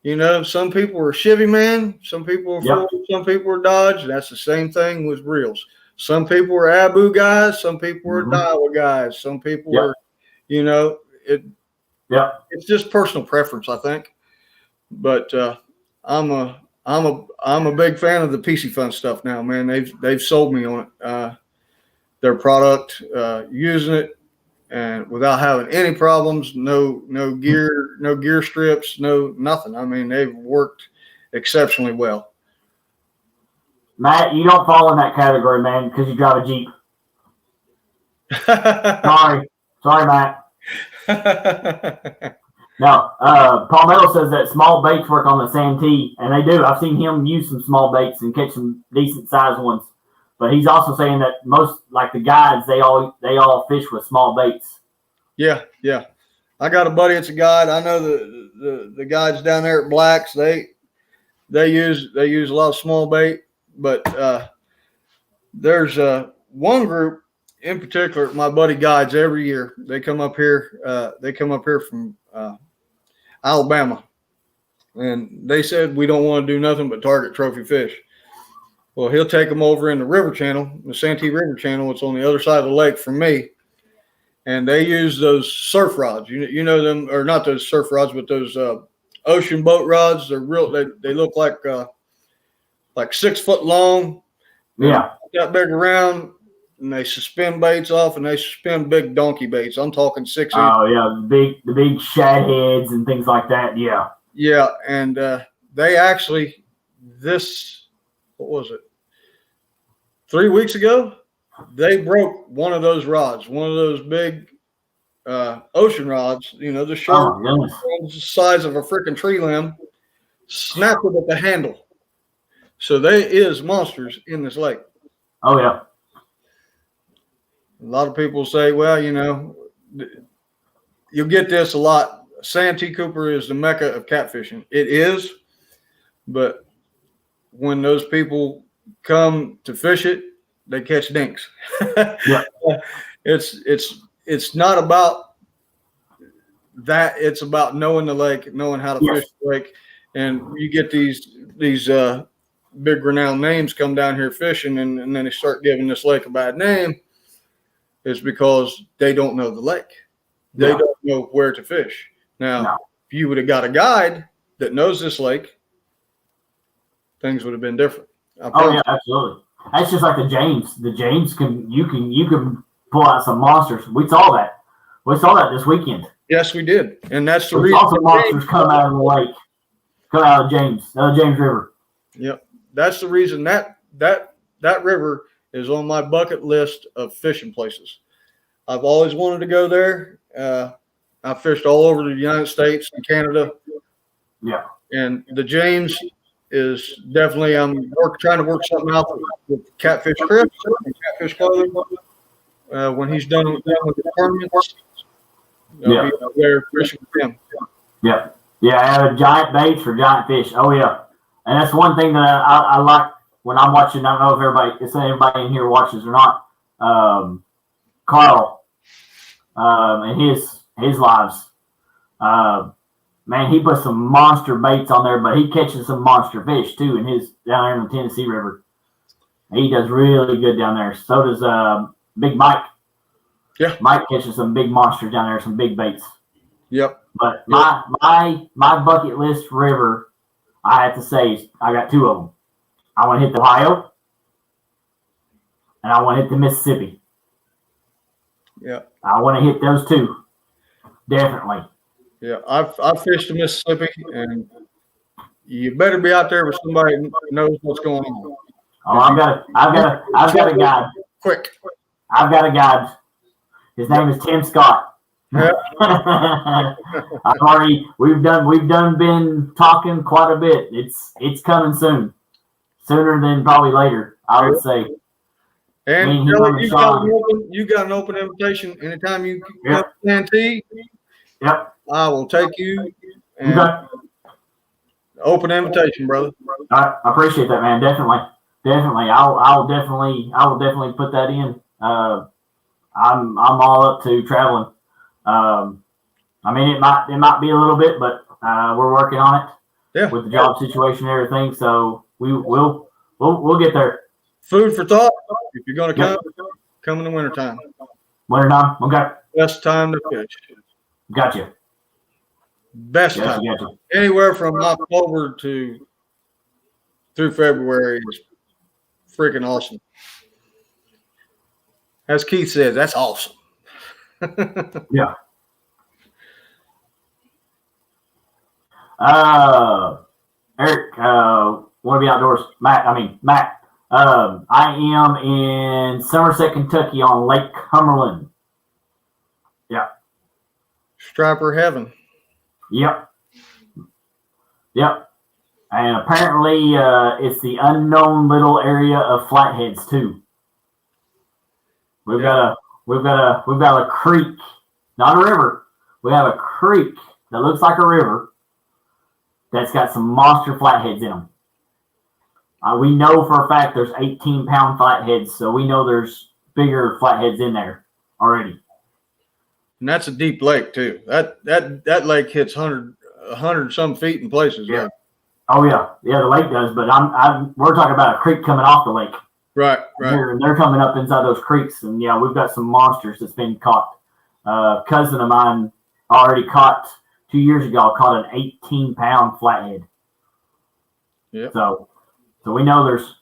You know, some people are Chevy man, some people are Ford, some people are Dodge. That's the same thing with reels. Some people are Abu guys, some people are Daiwa guys, some people are, you know, it's just personal preference, I think. But I'm a big fan of the PC Fun stuff now, man. They've sold me on it. Their product, using it, and without having any problems, no gear strips, nothing. I mean, they've worked exceptionally well. Matt, you don't fall in that category, man, because you drive a Jeep. Sorry, Matt. No, Palmetto says that small baits work on the Santee, and they do. I've seen him use some small baits and catch some decent sized ones. But he's also saying that most, like the guides, they all fish with small baits. Yeah. I got a buddy that's a guide. I know the guides down there at Black's. They use a lot of small bait, but there's one group in particular. My buddy guides every year. They come up here. They come up here from Alabama, and they said we don't want to do nothing but target trophy fish. Well, he'll take them over in the river channel, the Santee River channel. It's on the other side of the lake from me. And they use those surf rods. You know them, or not those surf rods, but those ocean boat rods. They're real. They look like 6 foot long. Yeah. That big around, and they suspend baits off, and they suspend big donkey baits. I'm talking 6 inches. Oh yeah, the big shad heads and things like that. Yeah. Yeah, and they actually what was it? 3 weeks ago, they broke one of those rods, one of those big ocean rods, you know, the short, the size of a freaking tree limb, snapped it at the handle. So there is monsters in this lake. Oh, yeah. A lot of people say, well, you know, you'll get this a lot. Santee Cooper is the mecca of catfishing. It is, but when those people come to fish it, they catch dinks. Yeah. It's not about that. It's about knowing the lake, knowing how to fish the lake. And you get these big renowned names come down here fishing, and then they start giving this lake a bad name. It's because they don't know the lake. They don't know where to fish. Now, if you would have got a guide that knows this lake, things would have been different. Oh yeah, absolutely. That's just like the James. The James you can pull out some monsters. We saw that. We saw that this weekend. Yes, we did, and that's the reason. Also, monsters come out of the lake, come out of James River. Yep, that's the reason that river is on my bucket list of fishing places. I've always wanted to go there. I fished all over the United States and Canada. Yeah, and the James is definitely. I'm trying to work something out with Catfish Chris and Catfish Clothing when he's done with the tournaments. Yeah, there fishing with him. Yeah, giant baits for giant fish. Oh yeah, and that's one thing that I like when I'm watching. I don't know if everybody in here watches or not. Carl and his lives. Man, he puts some monster baits on there, but he catches some monster fish too down there in the Tennessee River. He does really good down there. So does Big Mike. Yeah, Mike catches some big monsters down there, some big baits. Yep. But my bucket list river, I have to say, I got 2 of them. I want to hit the Ohio, and I want to hit the Mississippi. Yeah. I want to hit those 2, definitely. Yeah, I've fished the Mississippi, and you better be out there with somebody who knows what's going on. Oh, I've got a guide. Quick. I've got a guide. His name is Tim Scott. Yeah. We've been talking quite a bit. It's coming soon, sooner than probably later, I would say. And you got an open invitation anytime you come to Santee. Yep. I will take you. And open invitation, brother. I appreciate that, man. Definitely. definitely. I will definitely put that in. I'm all up to traveling. I mean, it might be a little bit, but we're working on it. Yeah. With the job situation and everything, so we'll get there. Food for thought. If you're going to come in the wintertime. Wintertime, okay. Best time to fish. Gotcha. Best time. Gotcha. Anywhere from October through February is freaking awesome. As Keith says, that's awesome. Yeah. Eric, want to be outdoors? Matt. I am in Somerset, Kentucky on Lake Cumberland. Yeah. Striper heaven. Yep. And apparently, it's the unknown little area of flatheads too. We've got a creek, not a river. We have a creek that looks like a river that's got some monster flatheads in them. We know for a fact there's 18-pound flatheads, so we know there's bigger flatheads in there already. And that's a deep lake too. That lake hits 100 some feet in places. Yeah. Oh yeah, the lake does. But we're talking about a creek coming off the lake. Right. They're coming up inside those creeks, and yeah, we've got some monsters that's been caught. Cousin of mine already caught 2 years ago. Caught an 18-pound flathead. Yeah. So we know there's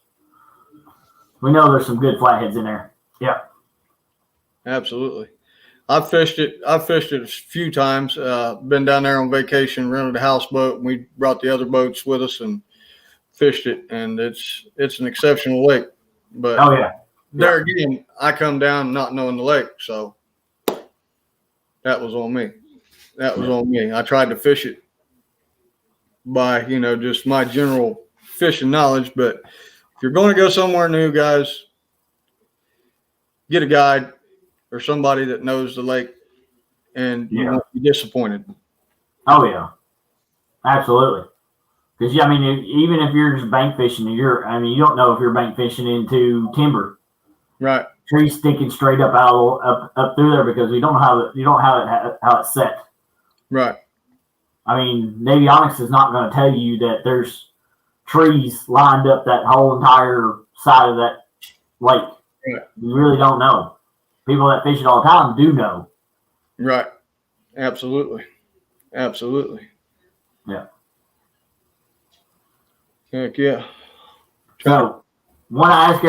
some good flatheads in there. Yeah. Absolutely. I've fished it a few times. Been down there on vacation, rented a houseboat, and we brought the other boats with us and fished it. And it's an exceptional lake. But there again, I come down not knowing the lake, so that was on me. I tried to fish it by just my general fishing knowledge. But if you're going to go somewhere new, guys, get a guide or somebody that knows the lake, and you won't be disappointed. Oh yeah, absolutely. Because even if you're just bank fishing, you don't know if you're bank fishing into timber, right? Trees sticking straight up up through there because you don't know how it's set, right? I mean, Navionics is not going to tell you that there's trees lined up that whole entire side of that lake. Right. You really don't know. People that fish it all the time do know. Right. Absolutely. Yeah. Heck yeah. So, when I ask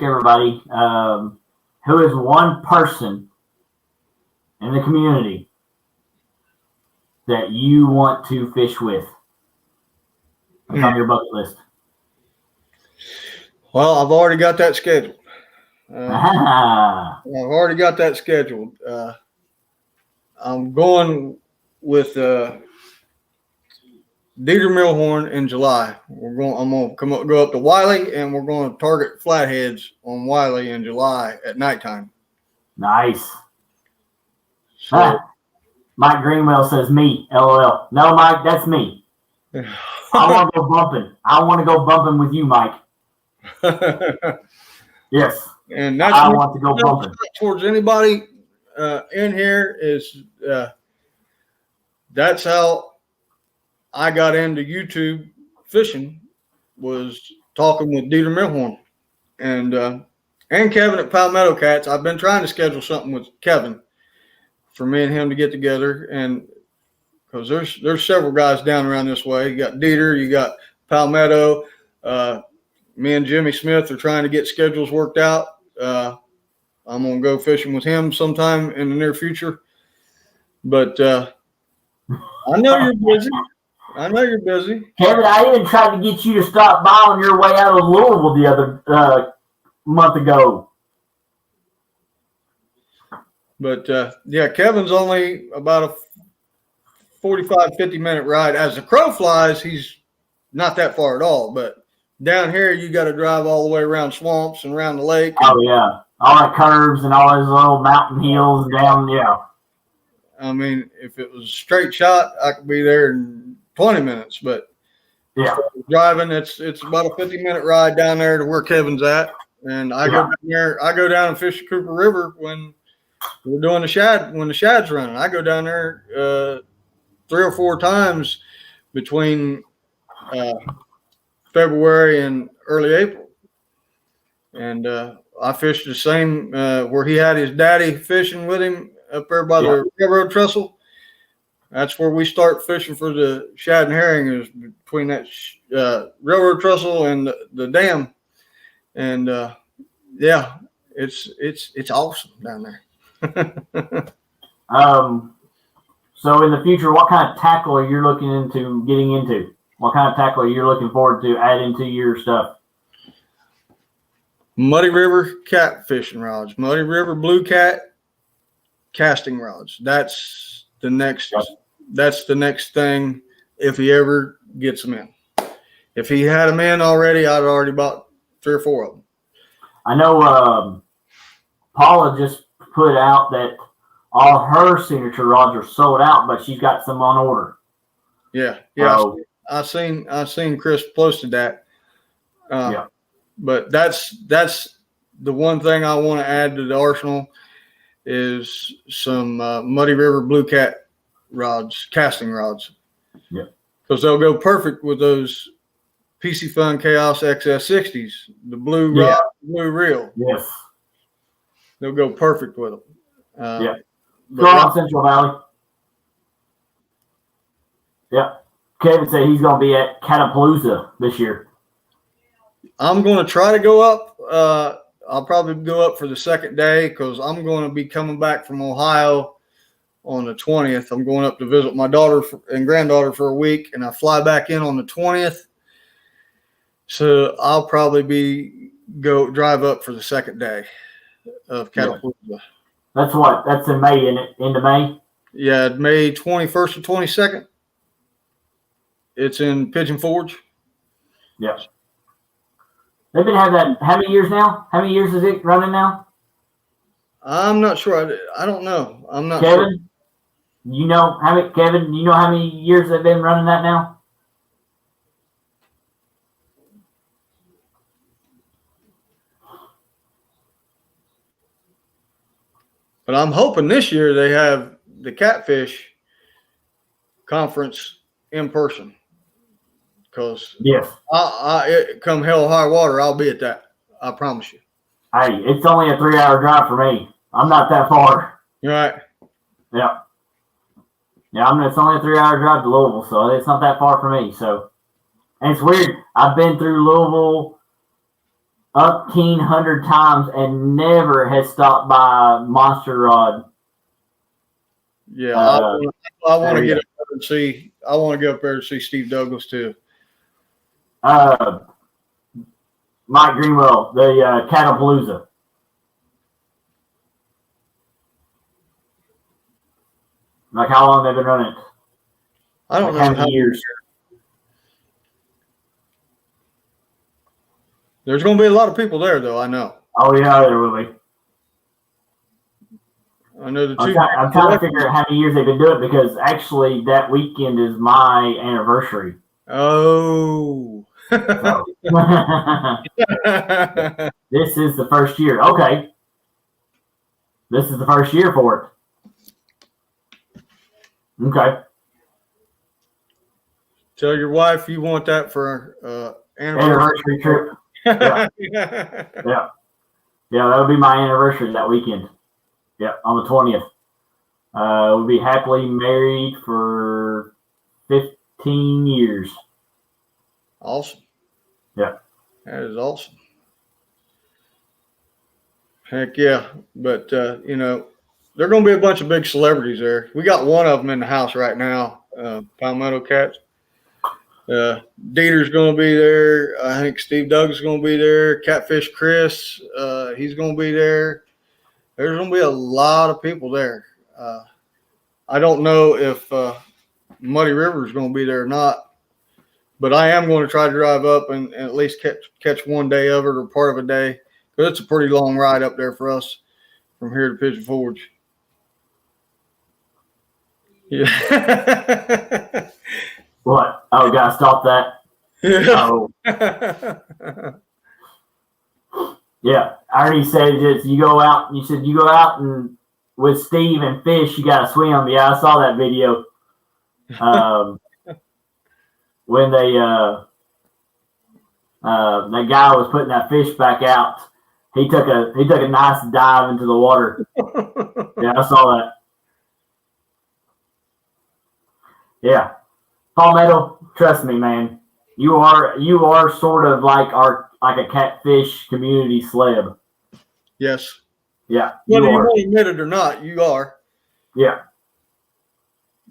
everybody, who is one person in the community that you want to fish with? What's on your bucket list? Well, I've already got that scheduled. Ah. I've already got that scheduled. I'm going with Dieter Milhorn in July. I'm going to go up to Wiley, and we're going to target flatheads on Wiley in July at nighttime. Nice. So, Mike Greenwell says me. LOL. No, Mike, that's me. I want to go bumping. I want to go bumping with you, Mike. Yes. And I want to go bumping. Towards anybody in here is that's how I got into YouTube fishing, was talking with Dieter Milhorn and Kevin at Palmetto Cats. I've been trying to schedule something with Kevin for me and him to get together, and because there's several guys down around this way. You got Dieter, you got Palmetto. Me and Jimmy Smith are trying to get schedules worked out. I'm going to go fishing with him sometime in the near future. But I know you're busy. Kevin, I even tried to get you to stop by on your way out of Louisville the other month ago. But, Kevin's only about a 45, 50-minute ride. As the crow flies, he's not that far at all. But down here, you got to drive all the way around swamps and around the lake. Oh, yeah. All that curves and all those little mountain hills down, yeah. I mean, if it was a straight shot, I could be there in 20 minutes. But Yeah. So driving, it's about a 50-minute ride down there to where Kevin's at. And I go down there. I go down and fish the Cooper River when we're doing the shad. When the shad's running, I go down there 3 or 4 times between February and early April. And I fished the same where he had his daddy fishing with him up there by the railroad trestle. That's where we start fishing for the shad and herring, is between that railroad trestle and the dam. And yeah, it's awesome down there. So in the future, what kind of tackle are you looking into getting into? What kind of tackle are you looking forward to adding to your stuff? Muddy River catfishing rods, Muddy River blue cat casting rods. That's the next. That's the next thing. If he ever gets them in, if he had them in already, I'd already bought 3 or 4 of them. I know Paula just put out that all her signature rods are sold out, but she's got some on order. Yeah. I seen Chris posted that. But that's the one thing I want to add to the arsenal is some Muddy River blue cat rods, casting rods. Yeah. Because they'll go perfect with those PC Fun Chaos XS60s, the blue rod, blue reel. Yes. They'll go perfect with them. Go on Central Valley. Yeah. Kevin said he's going to be at Catapalooza this year. I'm going to try to go up. I'll probably go up for the second day because I'm going to be coming back from Ohio on the 20th. I'm going up to visit my daughter and granddaughter for a week, and I fly back in on the 20th. So I'll probably drive up for the second day of Catapalooza. Yeah. That's what? That's in May, isn't it? Into May? Yeah, May 21st or 22nd. It's in Pigeon Forge. Yeah. They've been having that how many years now? How many years is it running now? I'm not sure. I don't know. I'm not Kevin, sure. You know how many? Kevin, you know how many years they've been running that now? But I'm hoping this year they have the Catfish conference in person. Because yes, come hell or high water, I'll be at that. I promise you. Hey, it's only a 3-hour drive for me. I'm not that far. You're right. Yeah. Yeah, it's only a 3-hour drive to Louisville, so it's not that far for me. So, and it's weird. I've been through Louisville 1,800 times and never has stopped by Monster Rod. Yeah, I want to get up there and see. I want to go up there to see Steve Douglas too. Mike Greenwell, the Catapalooza. Like how long they've been running it? I don't know how many years. There's going to be a lot of people there, though. I know. Oh yeah, there will be. I know the two. I'm trying to figure out how many years they've been doing it because actually that weekend is my anniversary. Oh. So. This is the first year. Okay. This is the first year for it. Okay. Tell your wife you want that for anniversary trip. Yeah. Yeah. Yeah, that'll be my anniversary that weekend. Yeah, on the 20th. We'll be happily married for 15 years. Awesome. Yeah. That is awesome. Heck yeah. But, there are going to be a bunch of big celebrities there. We got one of them in the house right now, Palmetto Cats. Dieter's going to be there. I think Steve Douglas is going to be there. Catfish Chris, he's going to be there. There's going to be a lot of people there. I don't know if Muddy River is going to be there or not, but I am going to try to drive up and at least catch one day of it or part of a day, because it's a pretty long ride up there for us from here to Pigeon Forge. Yeah. What? Oh, gotta stop that. So, yeah, I already said just you go out. You said you go out and with Steve and fish, you got to swim. Yeah, I saw that video. When they that guy was putting that fish back out, he took a nice dive into the water. Yeah, I saw that. Yeah, Palmetto, trust me, man. You are sort of like a catfish community celeb. Yes. Yeah. Whether you want to admit it or not, you are. Yeah.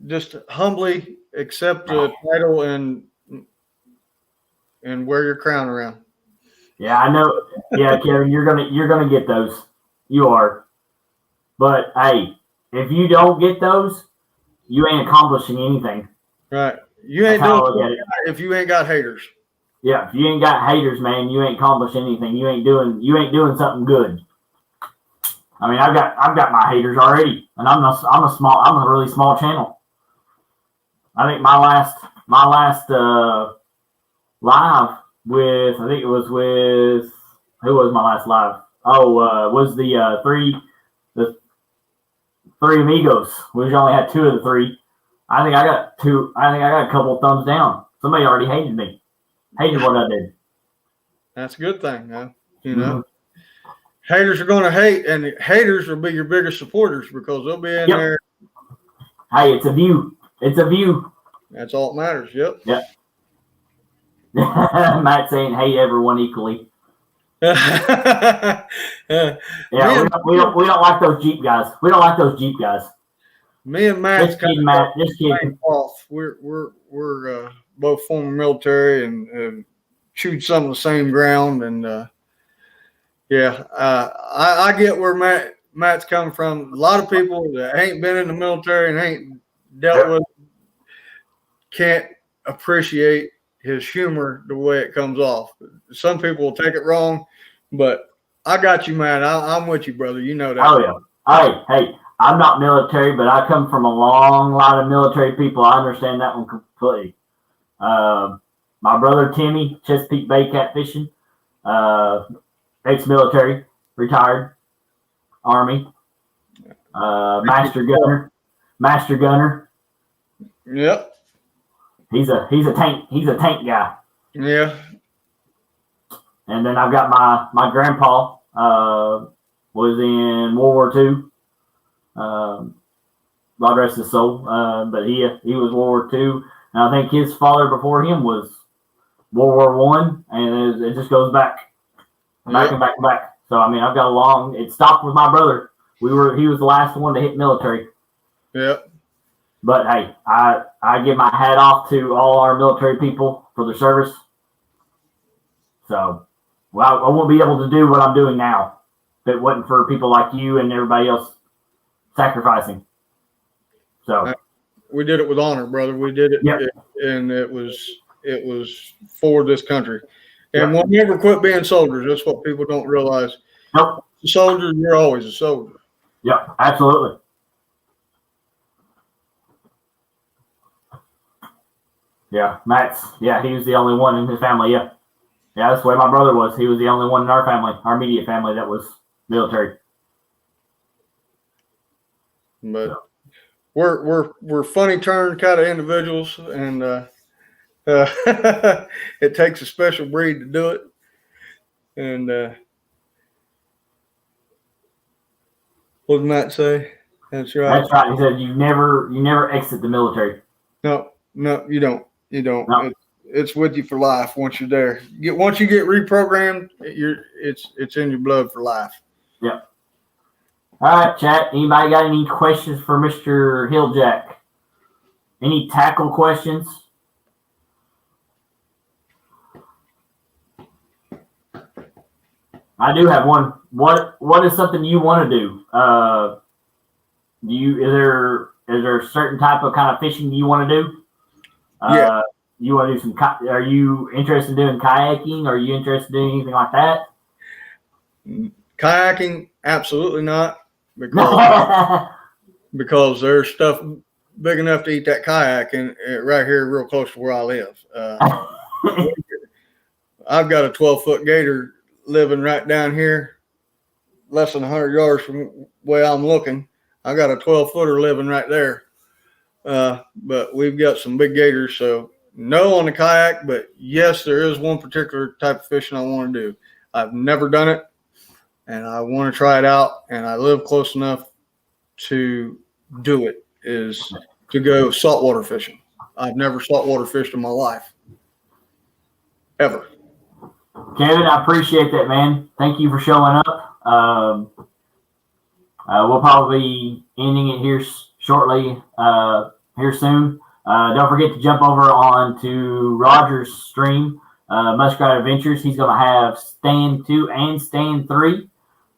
Just humbly accept the title and wear your crown around. Yeah, I know. Yeah, Kevin, you're gonna get those. You are. But hey, if you don't get those, you ain't accomplishing anything. Right. You ain't doing it if you ain't got haters. Yeah, if you ain't got haters, man, you ain't accomplishing anything. You ain't doing something good. I mean, I've got my haters already, and I'm a really small channel. I think my last live with, I think it was with, who was my last live? Was the three amigos. We only had two of the three. I think I got a couple of thumbs down. Somebody already hated me. Hated what I did. That's a good thing, huh? You know, haters are going to hate, and haters will be your biggest supporters because they'll be in there. Hey, it's a view. It's a view. That's all that matters. Yep. Yep. Matt saying hate everyone equally. Yeah, we don't like those Jeep guys. We don't like those Jeep guys. Me and Matt's kind of Matt, this kid. Off. We're both former military and chewed some of the same ground, and I get where Matt's coming from. A lot of people that ain't been in the military and ain't dealt with can't appreciate his humor the way it comes off. Some people will take it wrong, but I got you, man. I'm with you, brother. You know that. Oh yeah. Hey, I'm not military, but I come from a long line of military people. I understand that one completely. My brother Timmy, Chesapeake Bay Catfishing, ex-military, retired, Army, Master Gunner. Yep. He's a tank guy. Yeah. And then I've got my grandpa was in World War II. God rest his soul. But he was World War II, and I think his father before him was World War One, and it just goes back and back. So I mean, I've got a long. It stopped with my brother. He was the last one to hit military. Yep. But hey, I give my hat off to all our military people for their service. So, well, I won't be able to do what I'm doing now if it wasn't for people like you and everybody else sacrificing. So we did it with honor, brother. We did it, and it was for this country. And we'll never quit being soldiers. That's what people don't realize. Nope. A soldier, you're always a soldier. Yeah, absolutely. Yeah, he was the only one in his family. Yeah, that's the way my brother was. He was the only one in our family, our immediate family, that was military. But we're funny turn kind of individuals, and it takes a special breed to do it. And what did Matt say? That's right. That's right. He said you never exit the military. No, you don't. You don't. No. It's with you for life once you're there. Once you get reprogrammed, it's in your blood for life. Yep. All right, chat. Anybody got any questions for Mr. Hilljack? Any tackle questions? I do have one. What is something you want to do? Is there a certain type of kind of fishing you want to do? Yeah. You want to do some? Are you interested in doing kayaking? Are you interested in doing anything like that? Kayaking, absolutely not, because there's stuff big enough to eat that kayak and right here, real close to where I live. I've got a 12-foot gator living right down here, less than 100 yards from where I'm looking. I got a 12-footer living right there. But we've got some big gators, so no on the kayak, but yes, there is one particular type of fishing I want to do. I've never done it, and I want to try it out, and I live close enough to do it, is to go saltwater fishing. I've never saltwater fished in my life, ever. Kevin, I appreciate that, man. Thank you for showing up. We'll probably be ending it here shortly, here soon. Don't forget to jump over on to Roger's stream, Muskrat Adventures. He's going to have stand 2 and stand 3,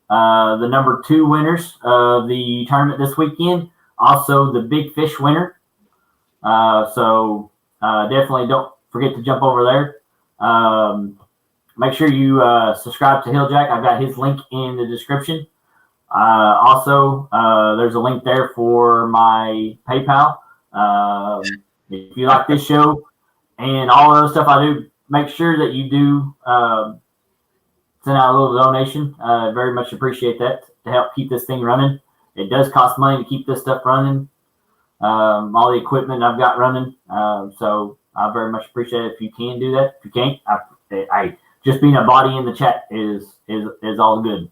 the number 2 winners of the tournament this weekend. Also, the big fish winner. So definitely don't forget to jump over there. Make sure you subscribe to Hilljack. I've got his link in the description. Also, there's a link there for my PayPal. If you like this show and all the other stuff I do, make sure that you do send out a little donation. Very much appreciate that to help keep this thing running. It does cost money to keep this stuff running. All the equipment I've got running. So I very much appreciate it if you can do that. If you can't, I just being a body in the chat is all good.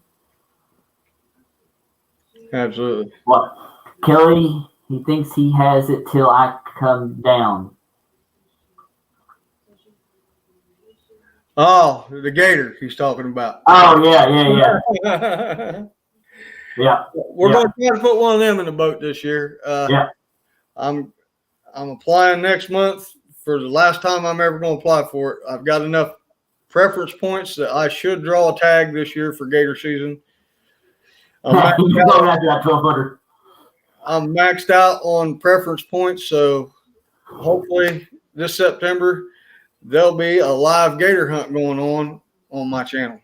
Absolutely. What? Kelly, he thinks he has it till I come down. Oh, the gator he's talking about. Oh, yeah. Yeah. We're going to try to put one of them in the boat this year. Yeah. I'm applying next month for the last time I'm ever going to apply for it. I've got enough preference points that I should draw a tag this year for gator season. I'm maxed out on preference points, so hopefully this September there'll be a live gator hunt going on my channel.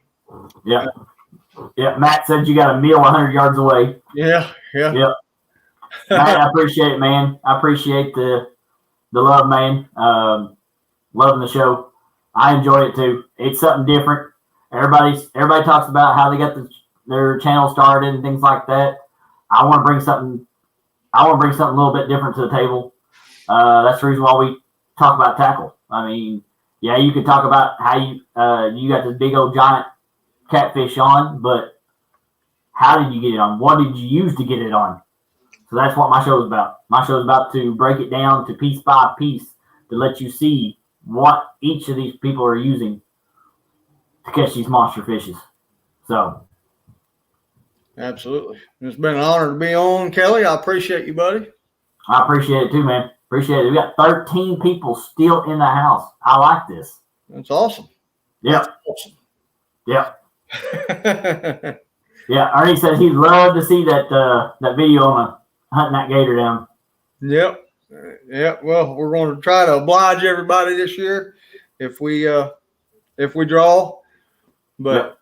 Yeah. Yeah, Matt said you got a meal 100 yards away. Yeah. Matt, I appreciate it, man. I appreciate the love, man. Loving the show. I enjoy it too. It's something different. Everybody talks about how they got their channel started and things like that. I want to bring something a little bit different to the table. That's the reason why we talk about tackle. I mean, yeah, you could talk about how you got this big old giant catfish on, but how did you get it on? What did you use to get it on? So that's what my show is about. My show is about to break it down to piece by piece to let you see what each of these people are using to catch these monster fishes. So. Absolutely. It's been an honor to be on, Kelly. I appreciate you, buddy. I appreciate it too, man. Appreciate it. We got 13 people still in the house. I like this. That's awesome. Yeah. That's awesome. Yeah. Yeah. Ernie said he'd love to see that video on hunting that gator down. Yep. Well, we're going to try to oblige everybody this year if we draw, but. Yep.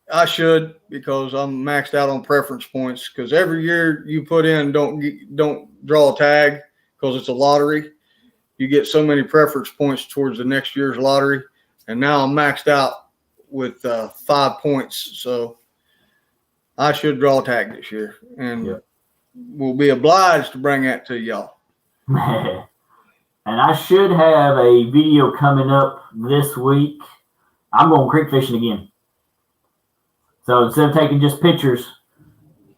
I should, because I'm maxed out on preference points, because every year you put in don't draw a tag because it's a lottery. You get so many preference points towards the next year's lottery, and now I'm maxed out with 5 points, so I should draw a tag this year, and we'll be obliged to bring that to y'all. And I should have a video coming up this week. I'm going creek fishing again. So instead of taking just pictures,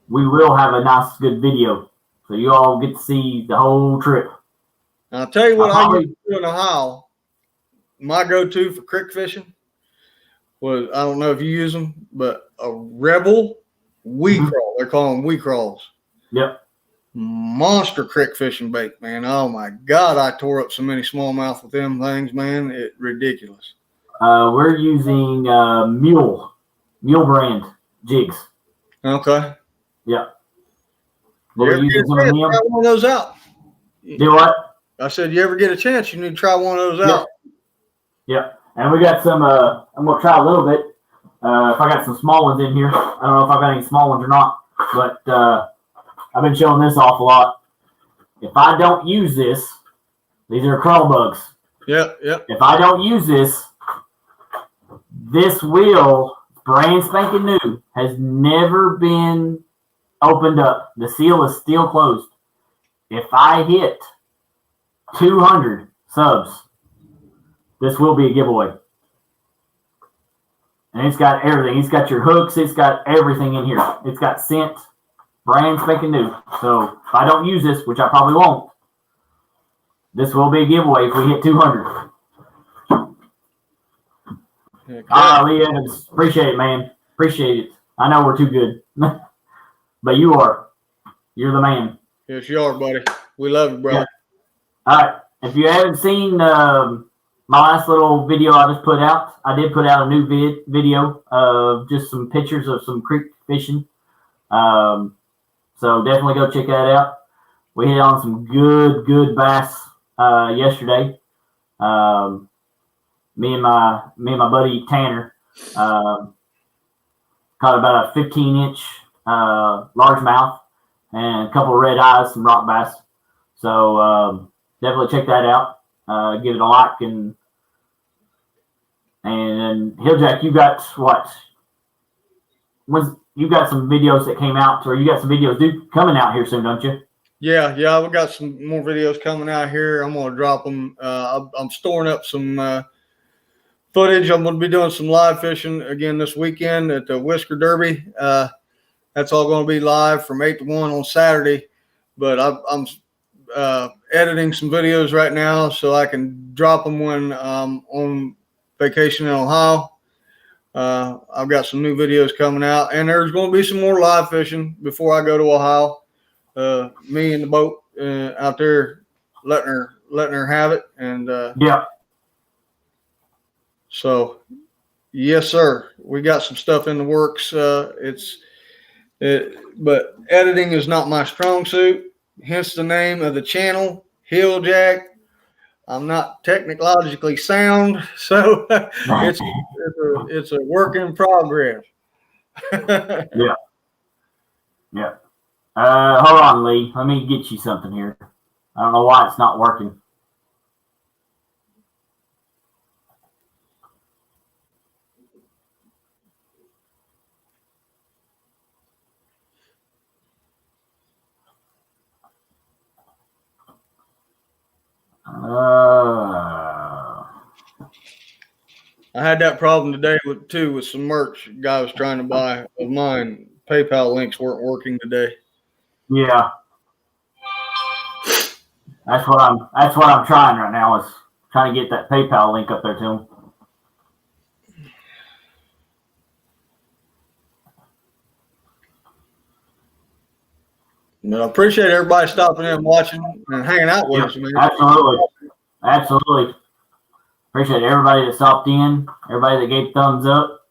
we will have a nice, good video. So you all get to see the whole trip. I'll tell you what I used to do in Ohio. My go-to for creek fishing was, I don't know if you use them, but a Rebel weed crawl. They call them weed crawls. Yep. Monster creek fishing bait, man. Oh, my God. I tore up so many smallmouth with them things, man. It's ridiculous. We're using Mule brand jigs. Okay. Yeah. Try one of those out. Do what? I said, you ever get a chance, you need to try one of those out. Yeah. And we got some, I'm going to try a little bit. If I got some small ones in here. I don't know if I've got any small ones or not, but I've been showing this off a lot. If I don't use this, these are crawl bugs. Yeah. If I don't use this, this wheel, brand spanking new, has never been opened up. The seal is still closed. If I hit 200 subs, this will be a giveaway. And it's got everything. It's got your hooks. It's got everything in here. It's got scent, brand spanking new. So if I don't use this, which I probably won't, this will be a giveaway if we hit 200. Okay. Lee Evans, appreciate it, man. Appreciate it. I know we're too good, but you are. You're the man. Yes, you are, buddy. We love you, brother. Yeah. All right. If you haven't seen my last little video I just put out, I did put out a new video of just some pictures of some creek fishing. So definitely go check that out. We hit on some good bass yesterday. Me and my buddy Tanner caught about a 15-inch largemouth and a couple of red eyes, some rock bass. So definitely check that out. Give it a like and Hilljack, you got what? You got some videos that came out, or you got some videos coming out here soon, don't you? Yeah, we got some more videos coming out here. I'm gonna drop them. I'm storing up some footage. I'm gonna be doing some live fishing again this weekend at the Whisker Derby. That's all gonna be live from 8 to 1 on Saturday. But I'm editing some videos right now so I can drop them when I'm on vacation in Ohio. I've got some new videos coming out, and there's going to be some more live fishing before I go to Ohio. Me in the boat out there, letting her have it, and yeah. So, yes, sir, we got some stuff in the works. But editing is not my strong suit. Hence the name of the channel, Hilljack. I'm not technologically sound, so it's a work in progress. Yeah. Hold on, Lee. Let me get you something here. I don't know why it's not working. I had that problem today with some merch. A guy was trying to buy of mine. PayPal links weren't working today. Yeah. That's what I'm trying right now, is trying to get that PayPal link up there to him. But I appreciate everybody stopping in and watching and hanging out with us, man. Absolutely. Appreciate everybody that stopped in, everybody that gave thumbs up.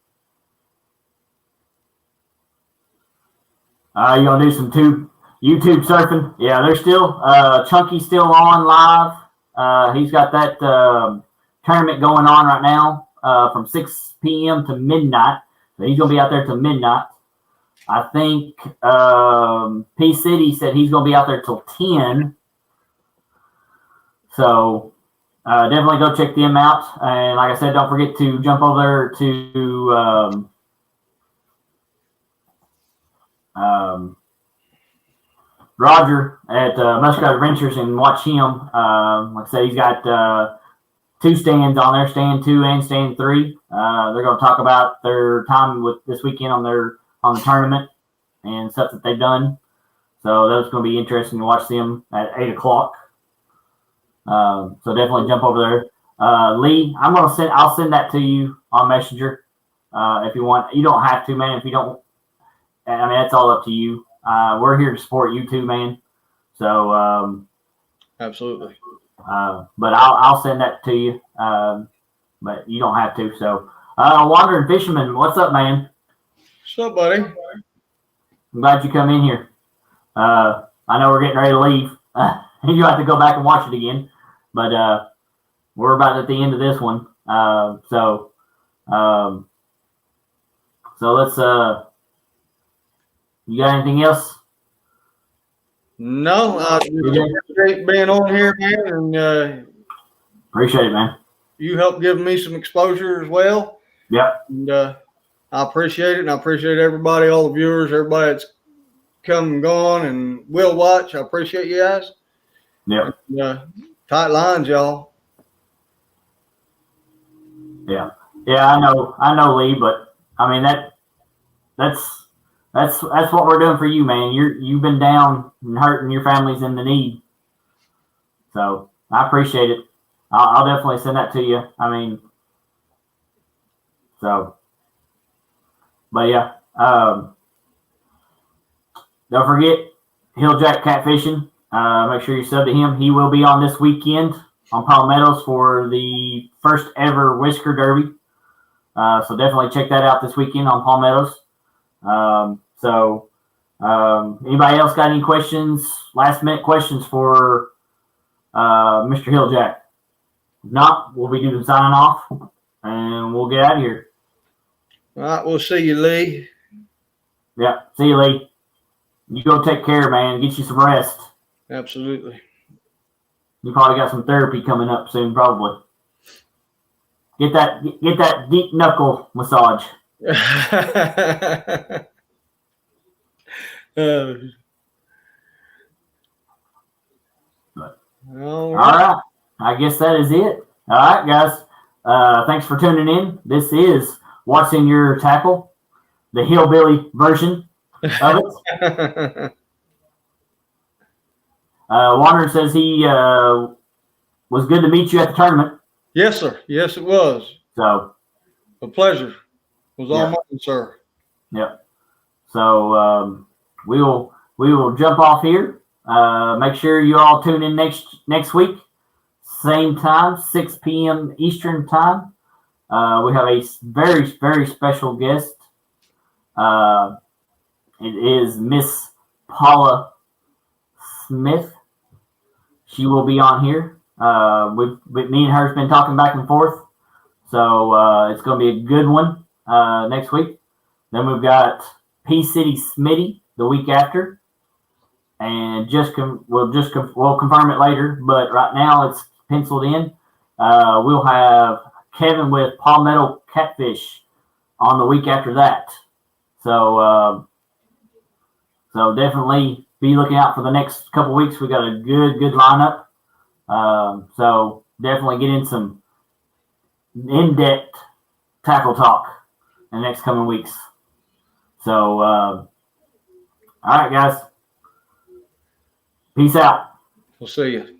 You gonna do some YouTube surfing? Yeah, they're still Chunky's still on live. He's got that tournament going on right now from 6 p.m. to midnight. So he's gonna be out there till midnight. I think P City said he's gonna be out there till 10. So definitely go check them out. And like I said, don't forget to jump over there to Roger at Muskrat Adventures and watch him. Like I said, he's got 2 stands on there, stand 2 and stand 3. They're going to talk about their time with this weekend on the tournament and stuff that they've done. So that's going to be interesting to watch them at 8 o'clock. So definitely jump over there. Lee, I'll send that to you on Messenger if you want. You don't have to, man. If you don't, I mean, that's all up to you. We're here to support you too, man. So absolutely. But I'll send that to you. But you don't have to. So Wandering Fisherman, what's up, man? What's up, buddy? I'm glad you come in here. I know we're getting ready to leave. You have to go back and watch it again. But we're about at the end of this one. So let's you got anything else? No, appreciate being on here, man, and Appreciate it, man. You helped give me some exposure as well. Yep. And I appreciate it, and I appreciate everybody, all the viewers, everybody that's come and gone and will watch. I appreciate you guys. Yep. And, tight lines, y'all. Yeah. Yeah, I know, Lee, but I mean that's what we're doing for you, man. You've been down and hurting, your family's in the need. So I appreciate it. I'll definitely send that to you. I mean, so, but yeah, don't forget Hilljack Catfishin. Make sure you sub to him. He will be on this weekend on Palmettos for the first ever Whisker Derby. So definitely check that out this weekend on Palmettos. Anybody else got any questions, last minute questions for Mr. Hilljack? If not, we'll be doing signing off and we'll get out of here. All right, we'll see you, Lee. Yeah, see you, Lee. You go take care, man. Get you some rest. Absolutely. You probably got some therapy coming up soon, probably. Get that deep knuckle massage. All right. I guess that is it. All right, guys. Thanks for tuning in. This is What's in Your Tackle, the hillbilly version of it. Warner says he was good to meet you at the tournament. Yes, sir. Yes, it was. So a pleasure. It was all mine, sir. Yep. So we will jump off here. Make sure you all tune in next week, same time, 6 p.m. Eastern time. We have a very, very special guest. It is Miss Paula Smith. She will be on here. Me and her's been talking back and forth, so it's going to be a good one next week. Then we've got P City Smitty the week after, and we'll confirm it later. But right now it's penciled in. We'll have Kevin with Palmetto Catfish on the week after that. So definitely be looking out for the next couple weeks. We got a good lineup. So definitely get in some in-depth tackle talk in the next coming weeks. So, all right, guys. Peace out. We'll see you.